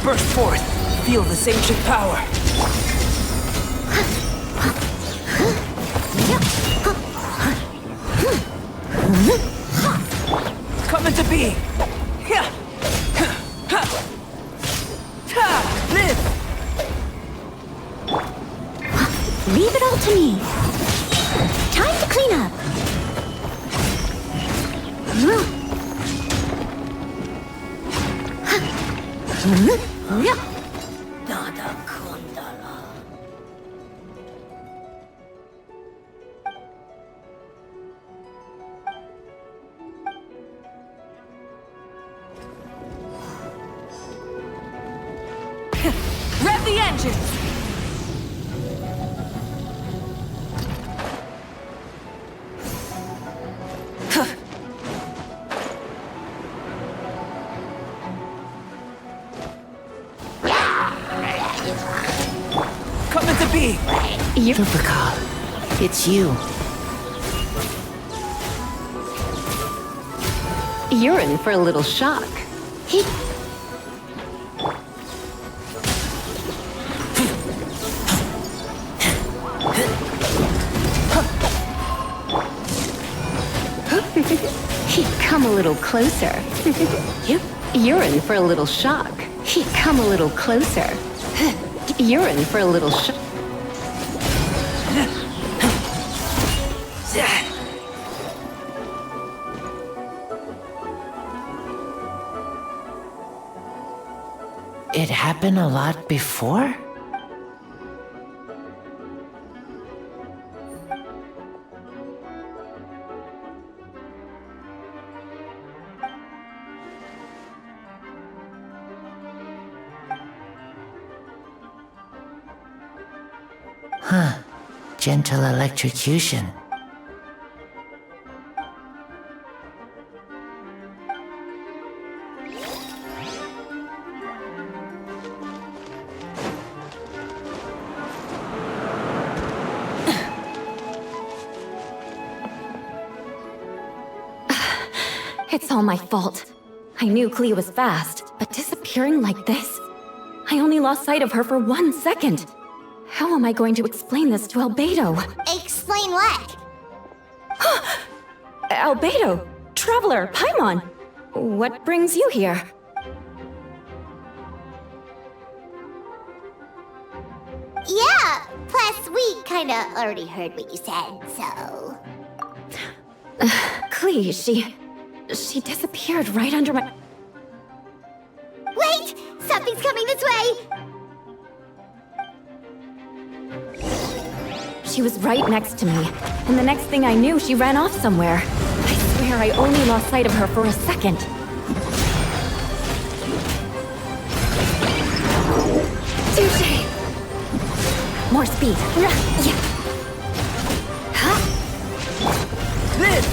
Burst forth. Feel this ancient power. Come into being. Live. Leave it all to me. Time to clean up. Rev the engines. Come into being. You're Difficult. It's you. You're in for a little shock. Come a little closer. You're in for a little shock. Come a little closer. You're in for a little shock. It happened a lot before? Huh. Gentle electrocution. It's all my fault. I knew Clea was fast, but disappearing like this? I only lost sight of her for 1 second. How am I going to explain this to Albedo? Explain what? Albedo! Traveler! Paimon! What brings you here? Yeah, plus we kinda already heard what you said, so... Clea, she disappeared right under my... Wait! Something's coming this way! She was right next to me, and the next thing I knew, she ran off somewhere. I swear I only lost sight of her for a second. Touché! More speed. Yeah. Huh? This!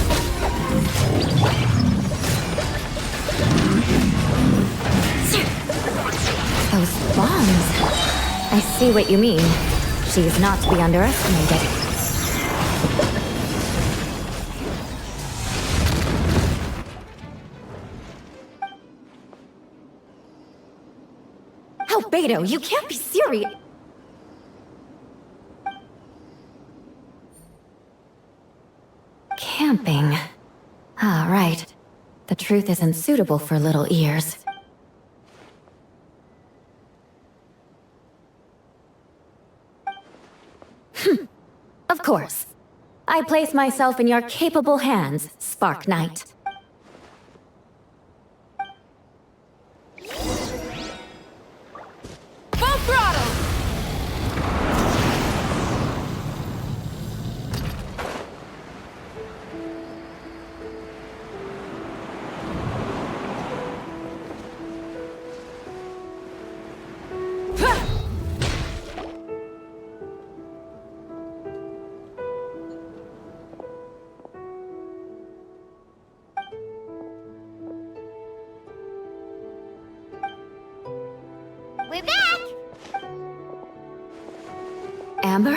Those bombs. I see what you mean. She's not to be underestimated. Albedo, you can't be serious. Camping. Ah, right. The truth isn't suitable for little ears. Of course. I place myself in your capable hands, Spark Knight. Full throttle! We're back! Amber?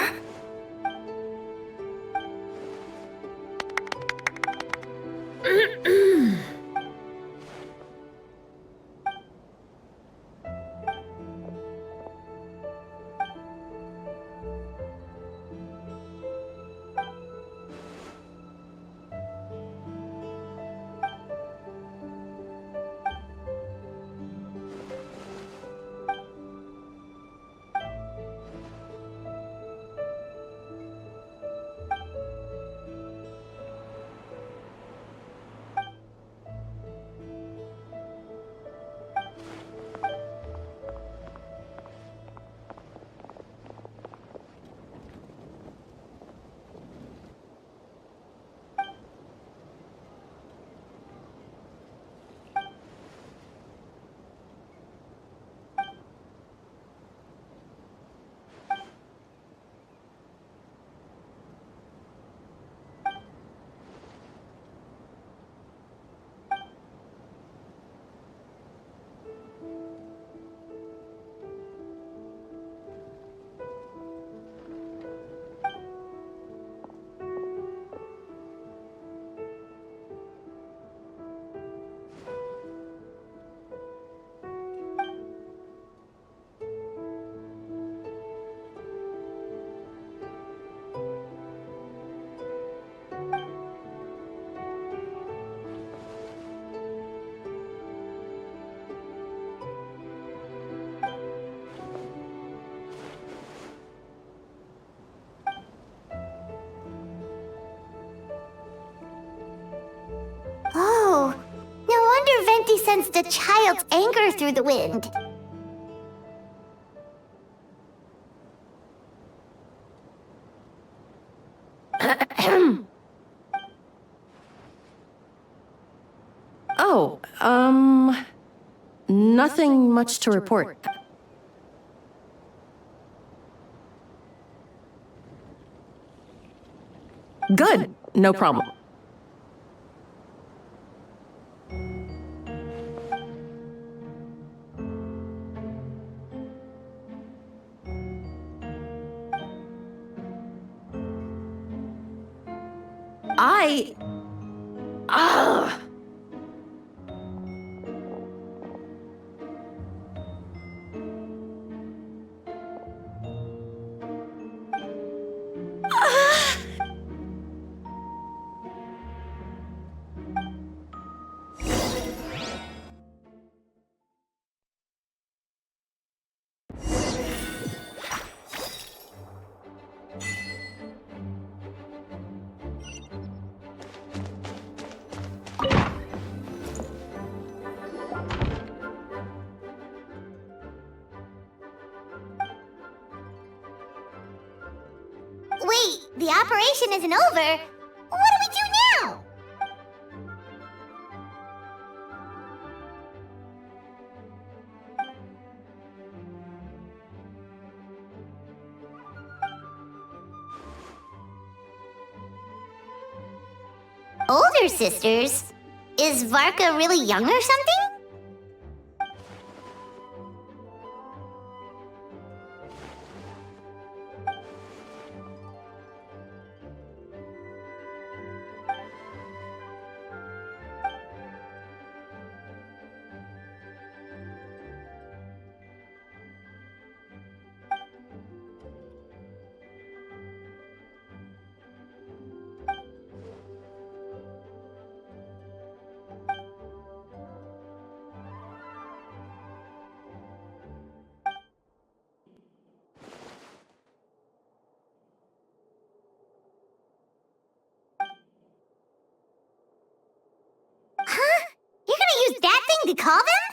sensed a child's anger through the wind. Oh, nothing much to report. Good, no problem. Wait, the operation isn't over. What do we do now? Older sisters? Is Varka really young or something? Huh? You're gonna use that thing to call them?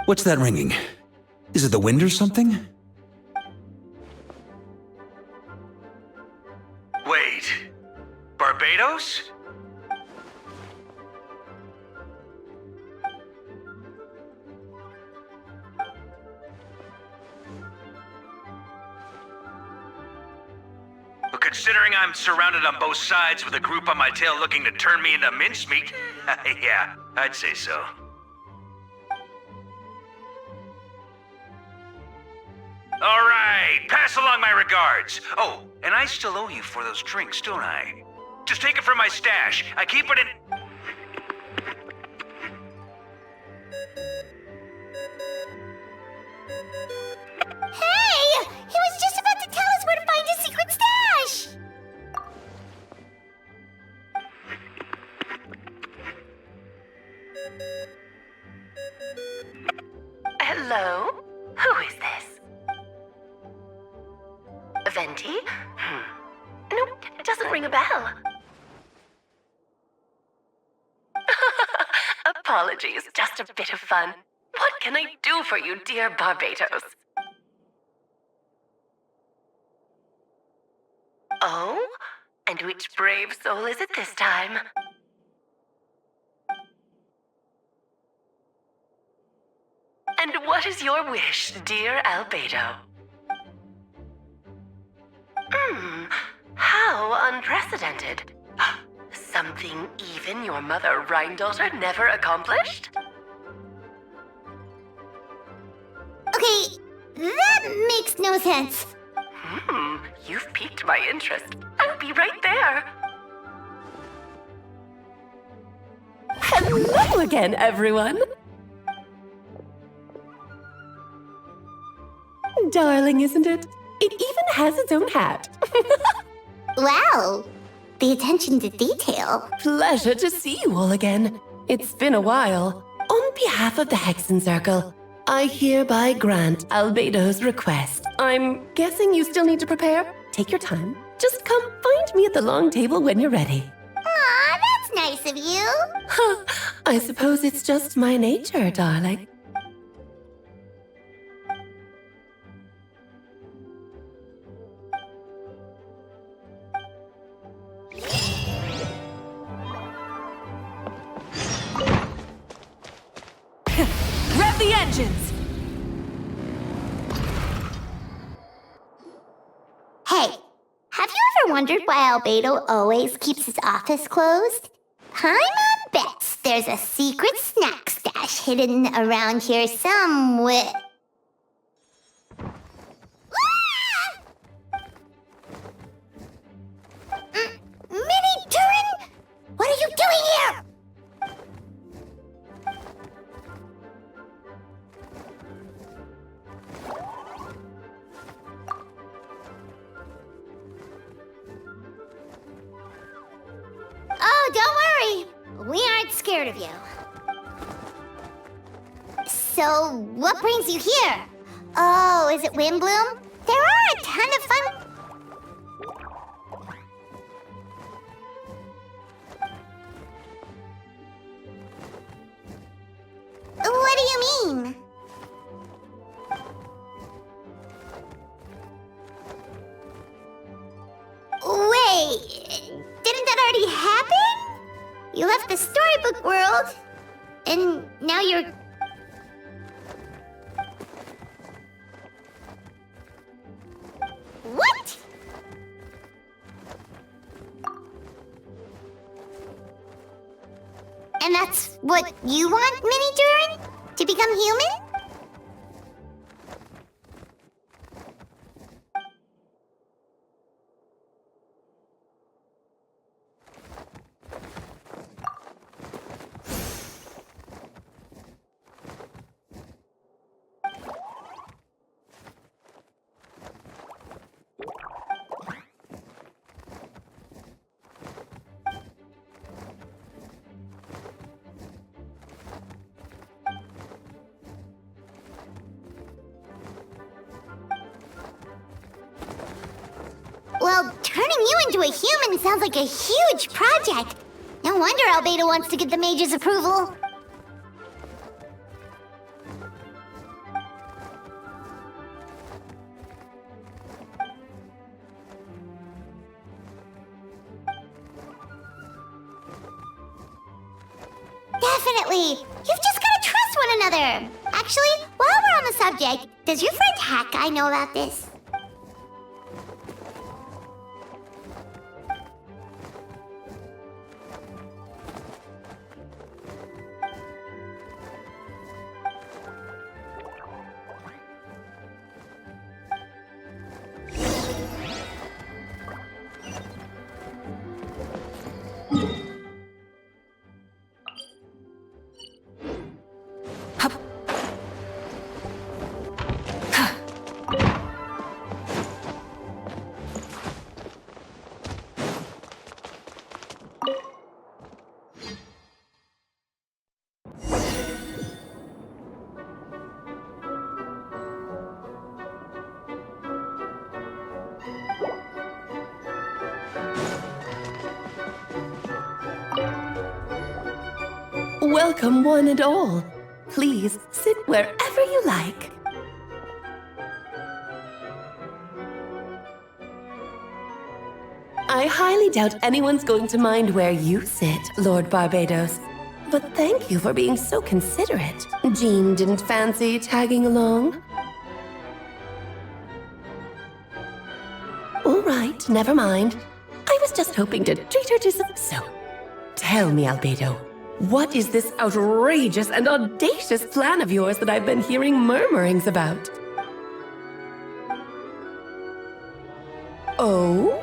What's that ringing? Is it the wind or something? Wait. Barbados? Well, considering I'm surrounded on both sides with a group on my tail looking to turn me into mincemeat, yeah, I'd say so. All right, pass along my regards. Oh, and I still owe you for those drinks, don't I? Just take it from my stash. I keep it in... Hey! He was just about to tell us where to find his secret stash! Hello? Who is this? Venti? Nope, it doesn't ring a bell. Apologies, just a bit of fun. What can I do for you, dear Barbados? Oh? And which brave soul is it this time? And what is your wish, dear Albedo? How unprecedented. Something even your mother Rhine-daughter never accomplished? Okay, that makes no sense. You've piqued my interest. I'll be right there. Hello again, everyone. Darling, isn't it? It even has its own hat. Wow, the attention to detail. Pleasure to see you all again. It's been a while. On behalf of the Hexen Circle, I hereby grant Albedo's request. I'm guessing you still need to prepare? Take your time. Just come find me at the long table when you're ready. Aw, that's nice of you. Huh, I suppose it's just my nature, darling. Rev the engines! Hey, have you ever wondered why Albedo always keeps his office closed? Paimon bets there's a secret snack stash hidden around here somewhere. Mini Turin! What are you doing here? Oh, don't worry. We aren't scared of you. So, what brings you here? Oh, is it Windbloom? There are a ton of fun... What do you mean? Wait, didn't that already happen? You left the storybook world, and now you're... What? And that's what you want, Mini Durin? To become human? Well, turning you into a human sounds like a huge project. No wonder Albedo wants to get the mage's approval. Definitely! You've just gotta trust one another! Actually, while we're on the subject, does your friend Hakai know about this? Welcome, one and all. Please sit wherever you like. I highly doubt anyone's going to mind where you sit, Lord Barbados. But thank you for being so considerate. Jean didn't fancy tagging along? All right, never mind. I was just hoping to treat her to some... So, tell me, Albedo, what is this outrageous and audacious plan of yours that I've been hearing murmurings about? Oh?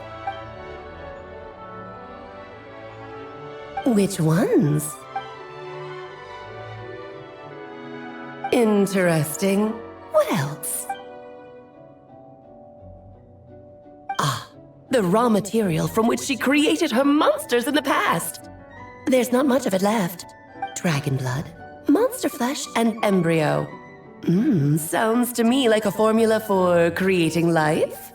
Which ones? Interesting. What else? Ah, the raw material from which she created her monsters in the past. There's not much of it left. Dragon blood, monster flesh, and embryo. Sounds to me like a formula for creating life.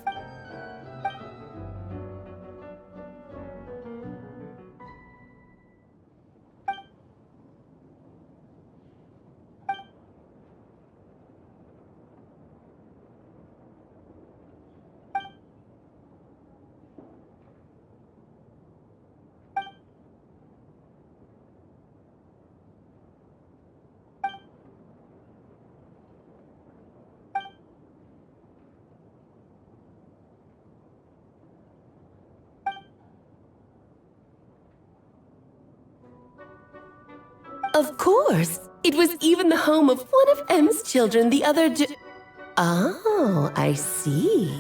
Of course! It was even the home of one of M's children the other Oh, I see.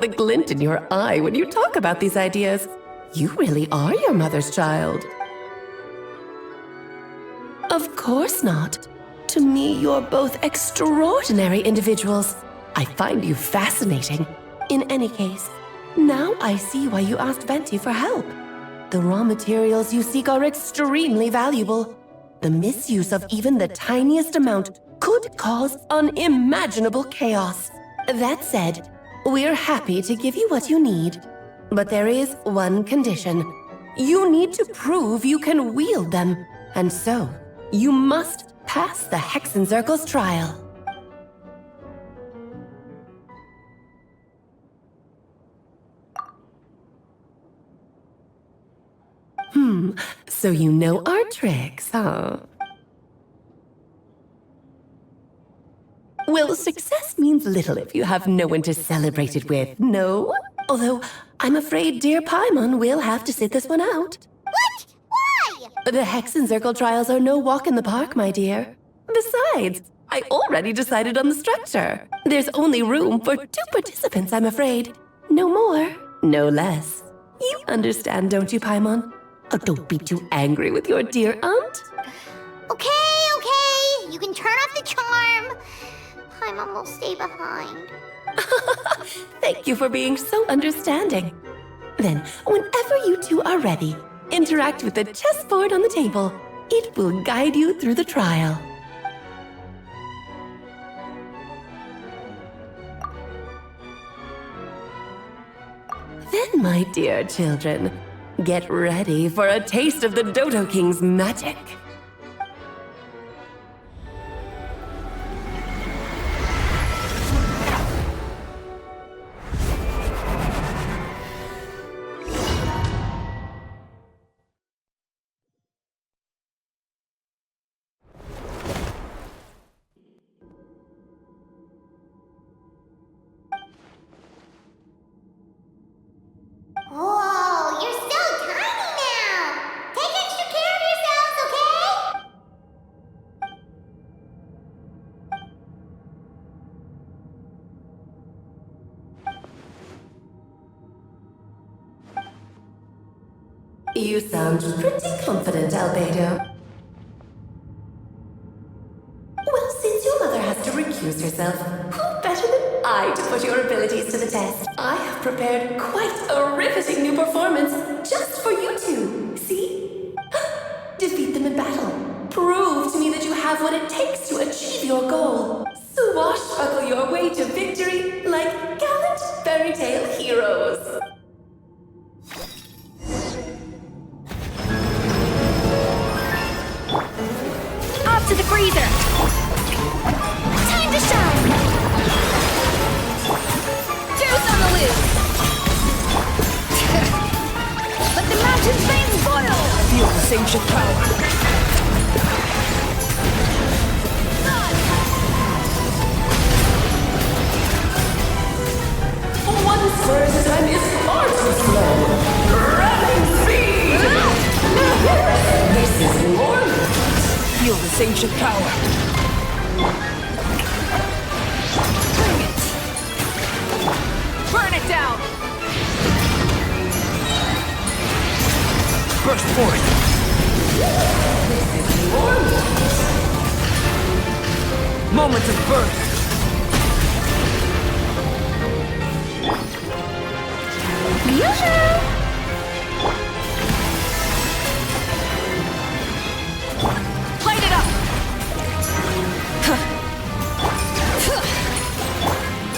The glint in your eye when you talk about these ideas. You really are your mother's child. Of course not. To me, you're both extraordinary individuals. I find you fascinating. In any case, now I see why you asked Venti for help. The raw materials you seek are extremely valuable. The misuse of even the tiniest amount could cause unimaginable chaos. That said, we're happy to give you what you need. But there is one condition. You need to prove you can wield them. And so, you must pass the Hexencircle's trial. So you know our tricks, huh? Well, success means little if you have no one to celebrate it with, no? Although, I'm afraid dear Paimon will have to sit this one out. What? Why? The Hexencircle trials are no walk in the park, my dear. Besides, I already decided on the structure. There's only room for 2 participants, I'm afraid. No more, no less. You understand, don't you, Paimon? Oh, don't be too angry with your dear aunt. Okay. You can turn off the charm. Paimon will stay behind. Thank you for being so understanding. Then, whenever you two are ready, interact with the chessboard on the table. It will guide you through the trial. Then, my dear children, get ready for a taste of the Dodo King's magic. Whoa, you're so tiny now! Take extra care of yourselves, okay? You sound pretty confident, Albedo. Well, since your mother has to recuse herself, who better than I to put your abilities to the test? I have prepared quite a riveting new performance just for you two. See? Defeat them in battle. Prove to me that you have what it takes to achieve your goal. Swashbuckle your way to victory like gallant fairy tale heroes. Up to the freezer! Time to shine! Juice on the loose! Let the mountain's veins boil! Feel this ancient power. One spur's time is far too slow. Rapid speed! This is more. Feel this Ancient power. Bring it! Burn it down! Burst forth. Moment of birth. Yoo-hoo! Light it up!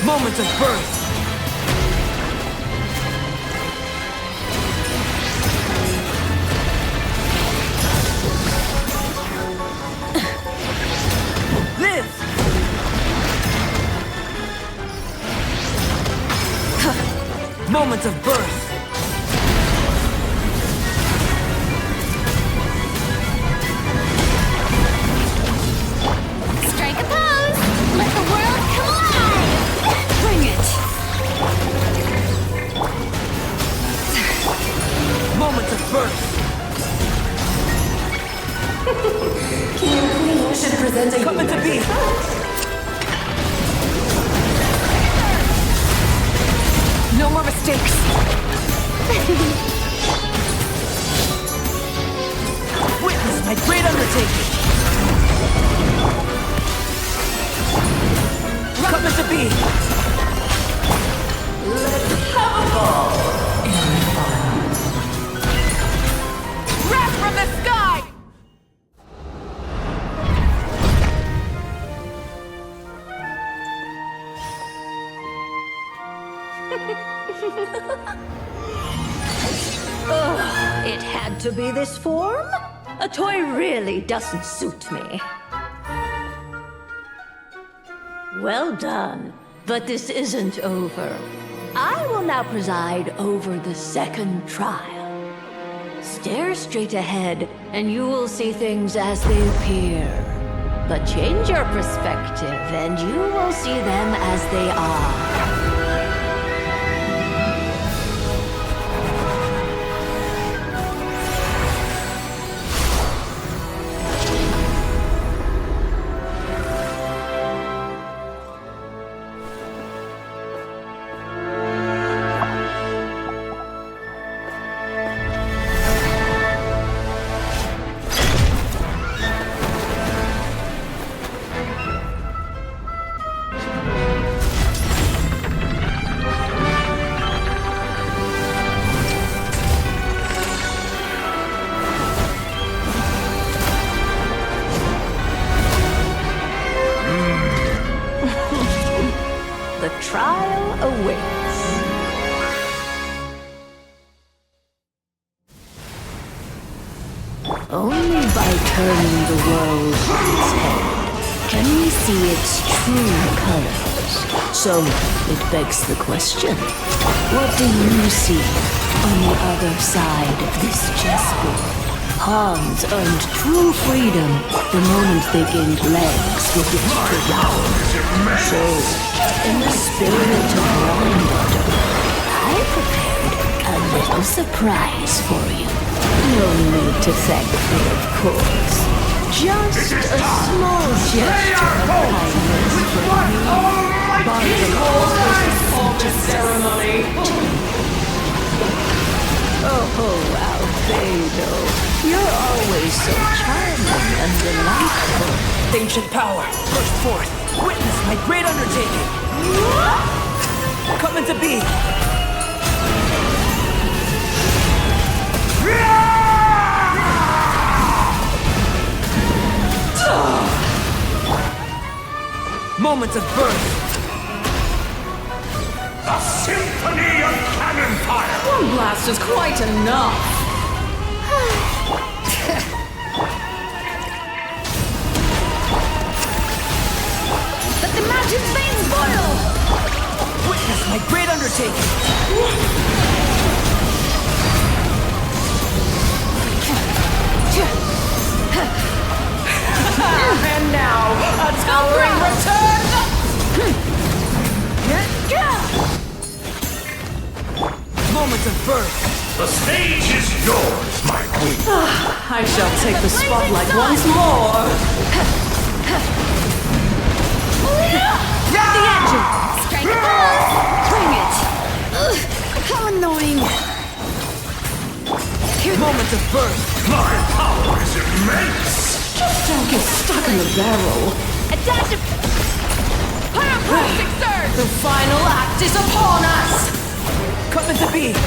Moment of birth. Live! Moment of birth. Strike a pose! Let the world come alive! Bring it! Moment of birth. King Queen should present a Coming to be. No more mistakes! Witness my great undertaking. Coming to be. Let's have a ball. Wrath from the sky! Ugh, it had to be this form? A toy really doesn't suit me. Well done, but this isn't over. I will now preside over the second trial. Stare straight ahead, and you will see things as they appear. But change your perspective, and you will see them as they are. The trial awaits. Only by turning the world on its head can we see its true colors. So, it begs the question, what do you see on the other side of this chessboard? Pawns earned true freedom the moment they gained legs with which to run. So, in the spirit of wonder, I prepared a little surprise for you. No need to thank me, of course. Just a small gesture of kindness from me. Bargain this ceremony. Oh, Albedo, you're always so charming and delightful. Ancient power, burst forth. Witness my great undertaking. Coming to be. Moment of birth. A symphony of cannon fire! One blast is quite enough! Let the mountain's veins boil! Witness my great undertaking. And now, a towering return! Moment of birth. The stage is yours, my queen. I shall take the spotlight once more. Grab the engine! Strike a pose! Bring it! Ugh, how annoying! Moment of birth! My power is immense! Just don't get stuck in the barrel. Attach a... Pyroplastic surge! The final act is upon us! Come into being!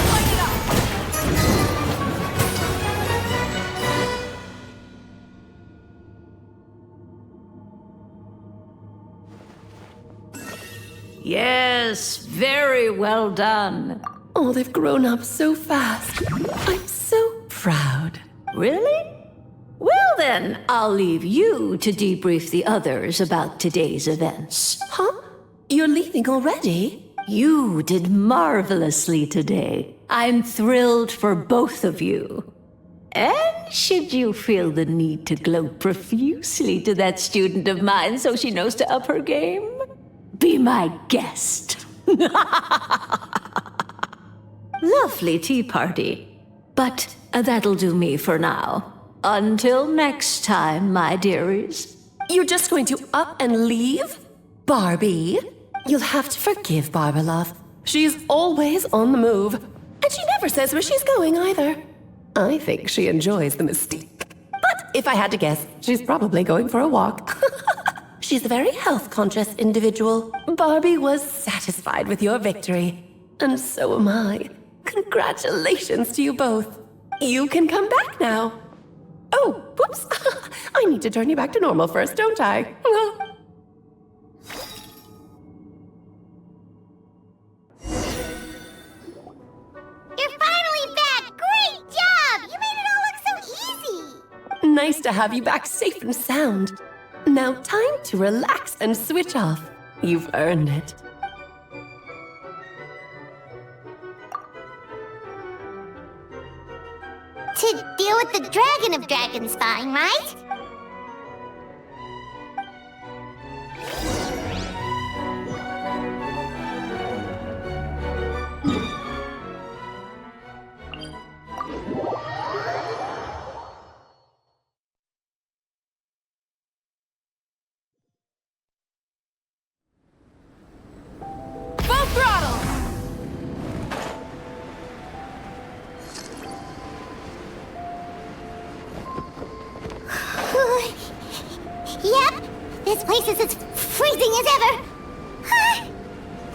Light it up! Yes, very well done. Oh, they've grown up so fast. I'm so proud. Really? Well then, I'll leave you to debrief the others about today's events. Huh? You're leaving already? You did marvelously today. I'm thrilled for both of you. And should you feel the need to gloat profusely to that student of mine so she knows to up her game, be my guest. Lovely tea party. But that'll do me for now. Until next time, my dearies. You're just going to up and leave? Barbie? You'll have to forgive Barbalov. She's always on the move. And she never says where she's going either. I think she enjoys the mystique. But if I had to guess, she's probably going for a walk. She's a very health-conscious individual. Barbie was satisfied with your victory. And so am I. Congratulations to you both. You can come back now. Oh, whoops. I need to turn you back to normal first, don't I? You're finally back! Great job! You made it all look so easy! Nice to have you back safe and sound. Now time to relax and switch off. You've earned it. To deal with the Dragon of Dragons fine, right? Full throttle! Yep, this place is as freezing as ever.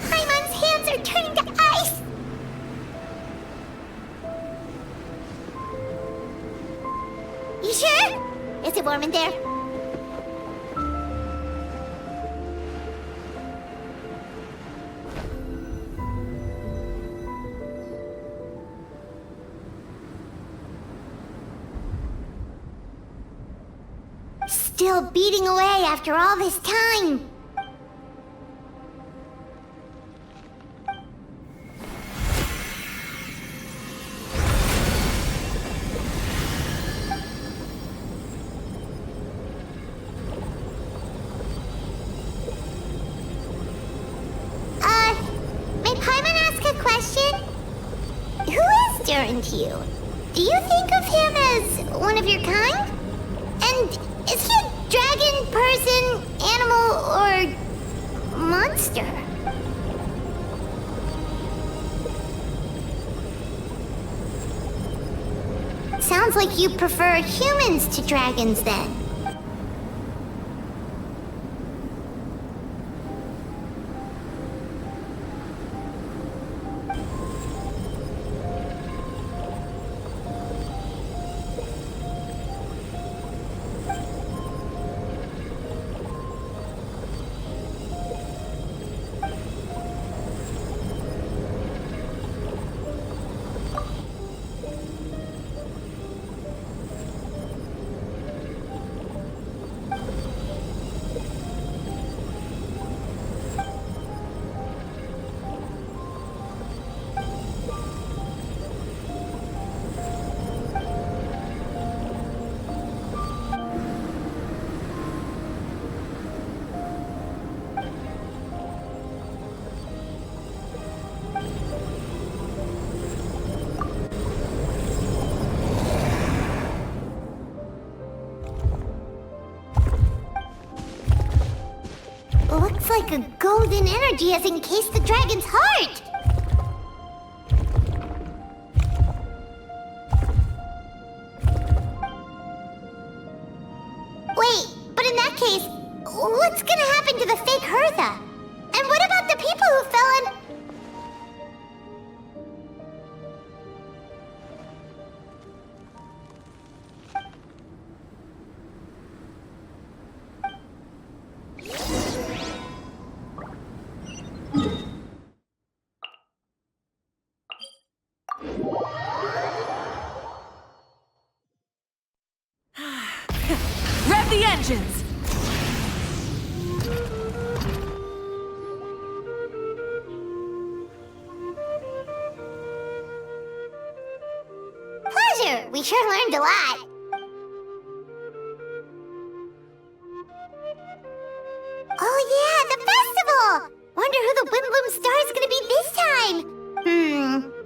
Paimon's hands are turning to ice. You sure? Is it warm in there? Still beating away after all this time. May Paimon ask a question? Who is Durin to you? Do you think of him as one of your kind? And is he a dragon, person, animal, or monster? Sounds like you prefer humans to dragons then. frozen energy has encased the dragon's heart. Wait, but in that case, what's gonna happen to the fake Hertha? And what about the people who fell in... Rev the engines! Pleasure! We sure learned a lot. Oh yeah, the festival! Wonder who the Windbloom Star is gonna be this time?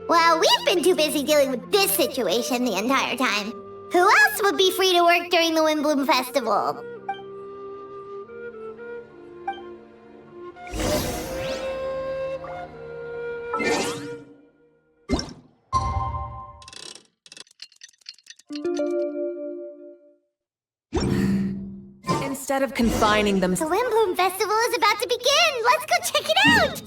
Well, we've been too busy dealing with this situation the entire time. Who else would be free to work during the Windbloom Festival? Instead of confining them... The Windbloom Festival is about to begin! Let's go check it out!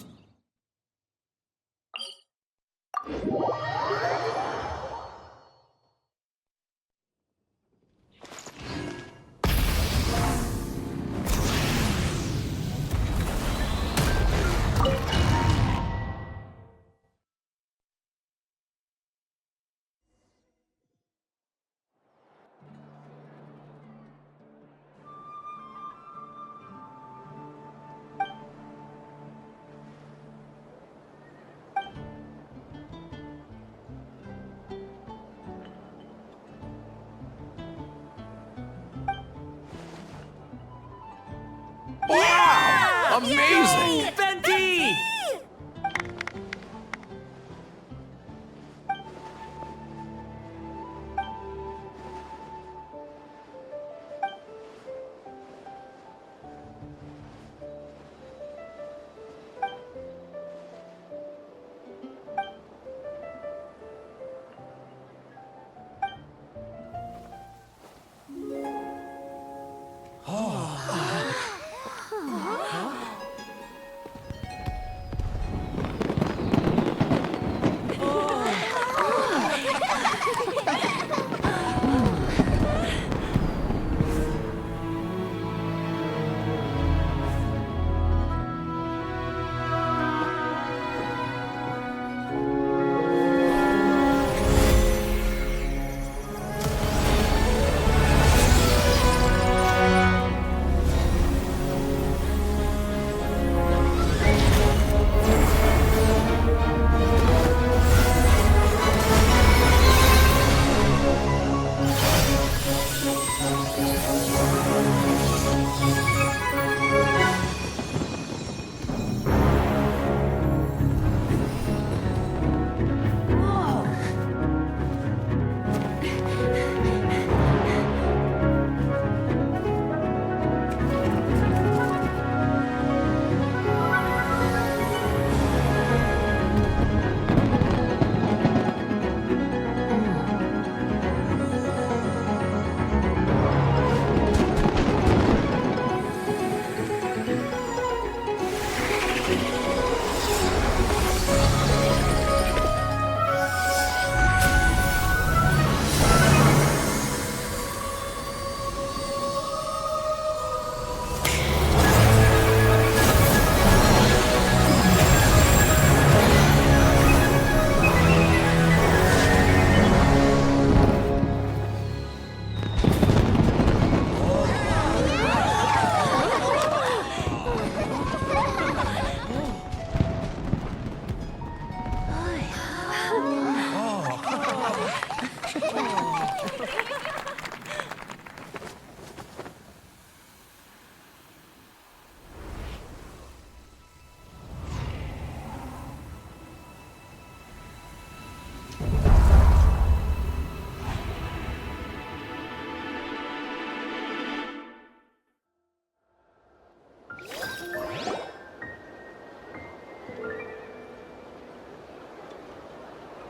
Wow! Amazing! Venti!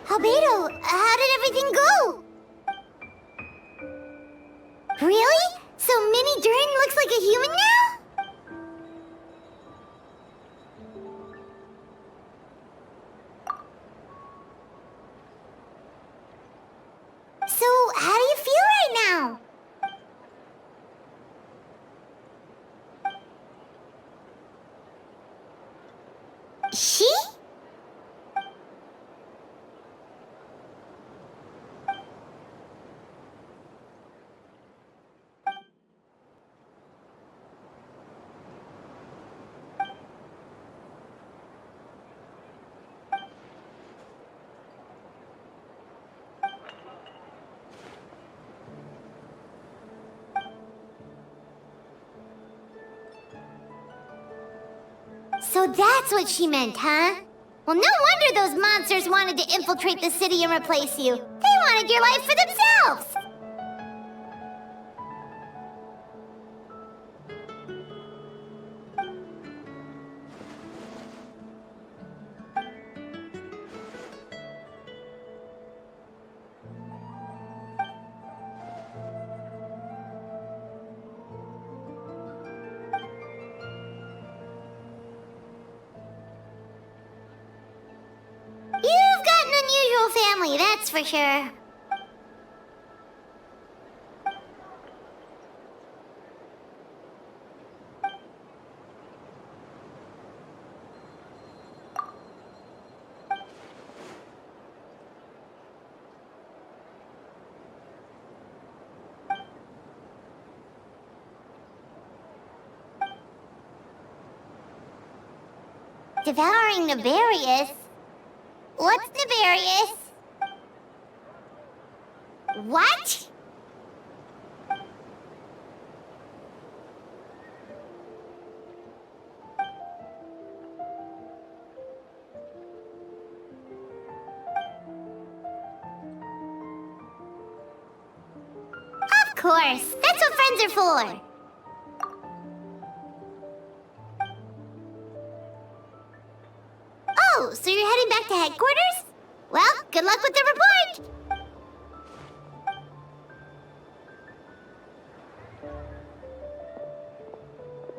Albedo, how did everything go? Really? So Mini Durin looks like a human now? So, how do you feel right now? She? So that's what she meant, huh? Well, no wonder those monsters wanted to infiltrate the city and replace you. They wanted your life for themselves! You've got an unusual family, that's for sure. Devouring Nefarious? What's Nefarious? What? Of course, that's what friends are for. Oh, so you're heading back to headquarters? Well, good luck with the report!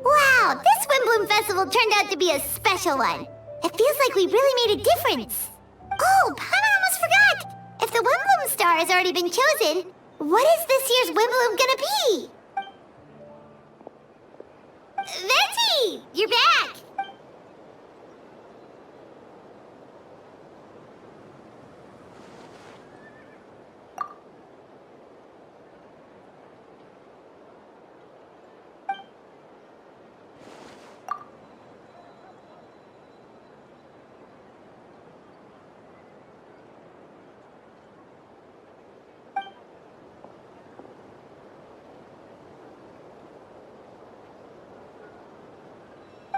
Wow, this Windbloom Festival turned out to be a special one. It feels like we really made a difference. Oh, Paimon almost forgot! If the Windbloom star has already been chosen, what is this year's Windbloom gonna be? Venti! You're back!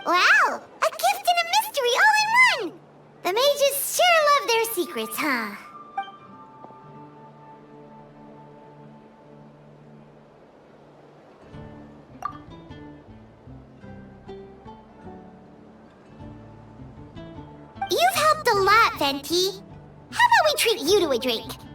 Wow! A gift and a mystery all in one! The mages sure love their secrets, huh? You've helped a lot, Venti. How about we treat you to a drink?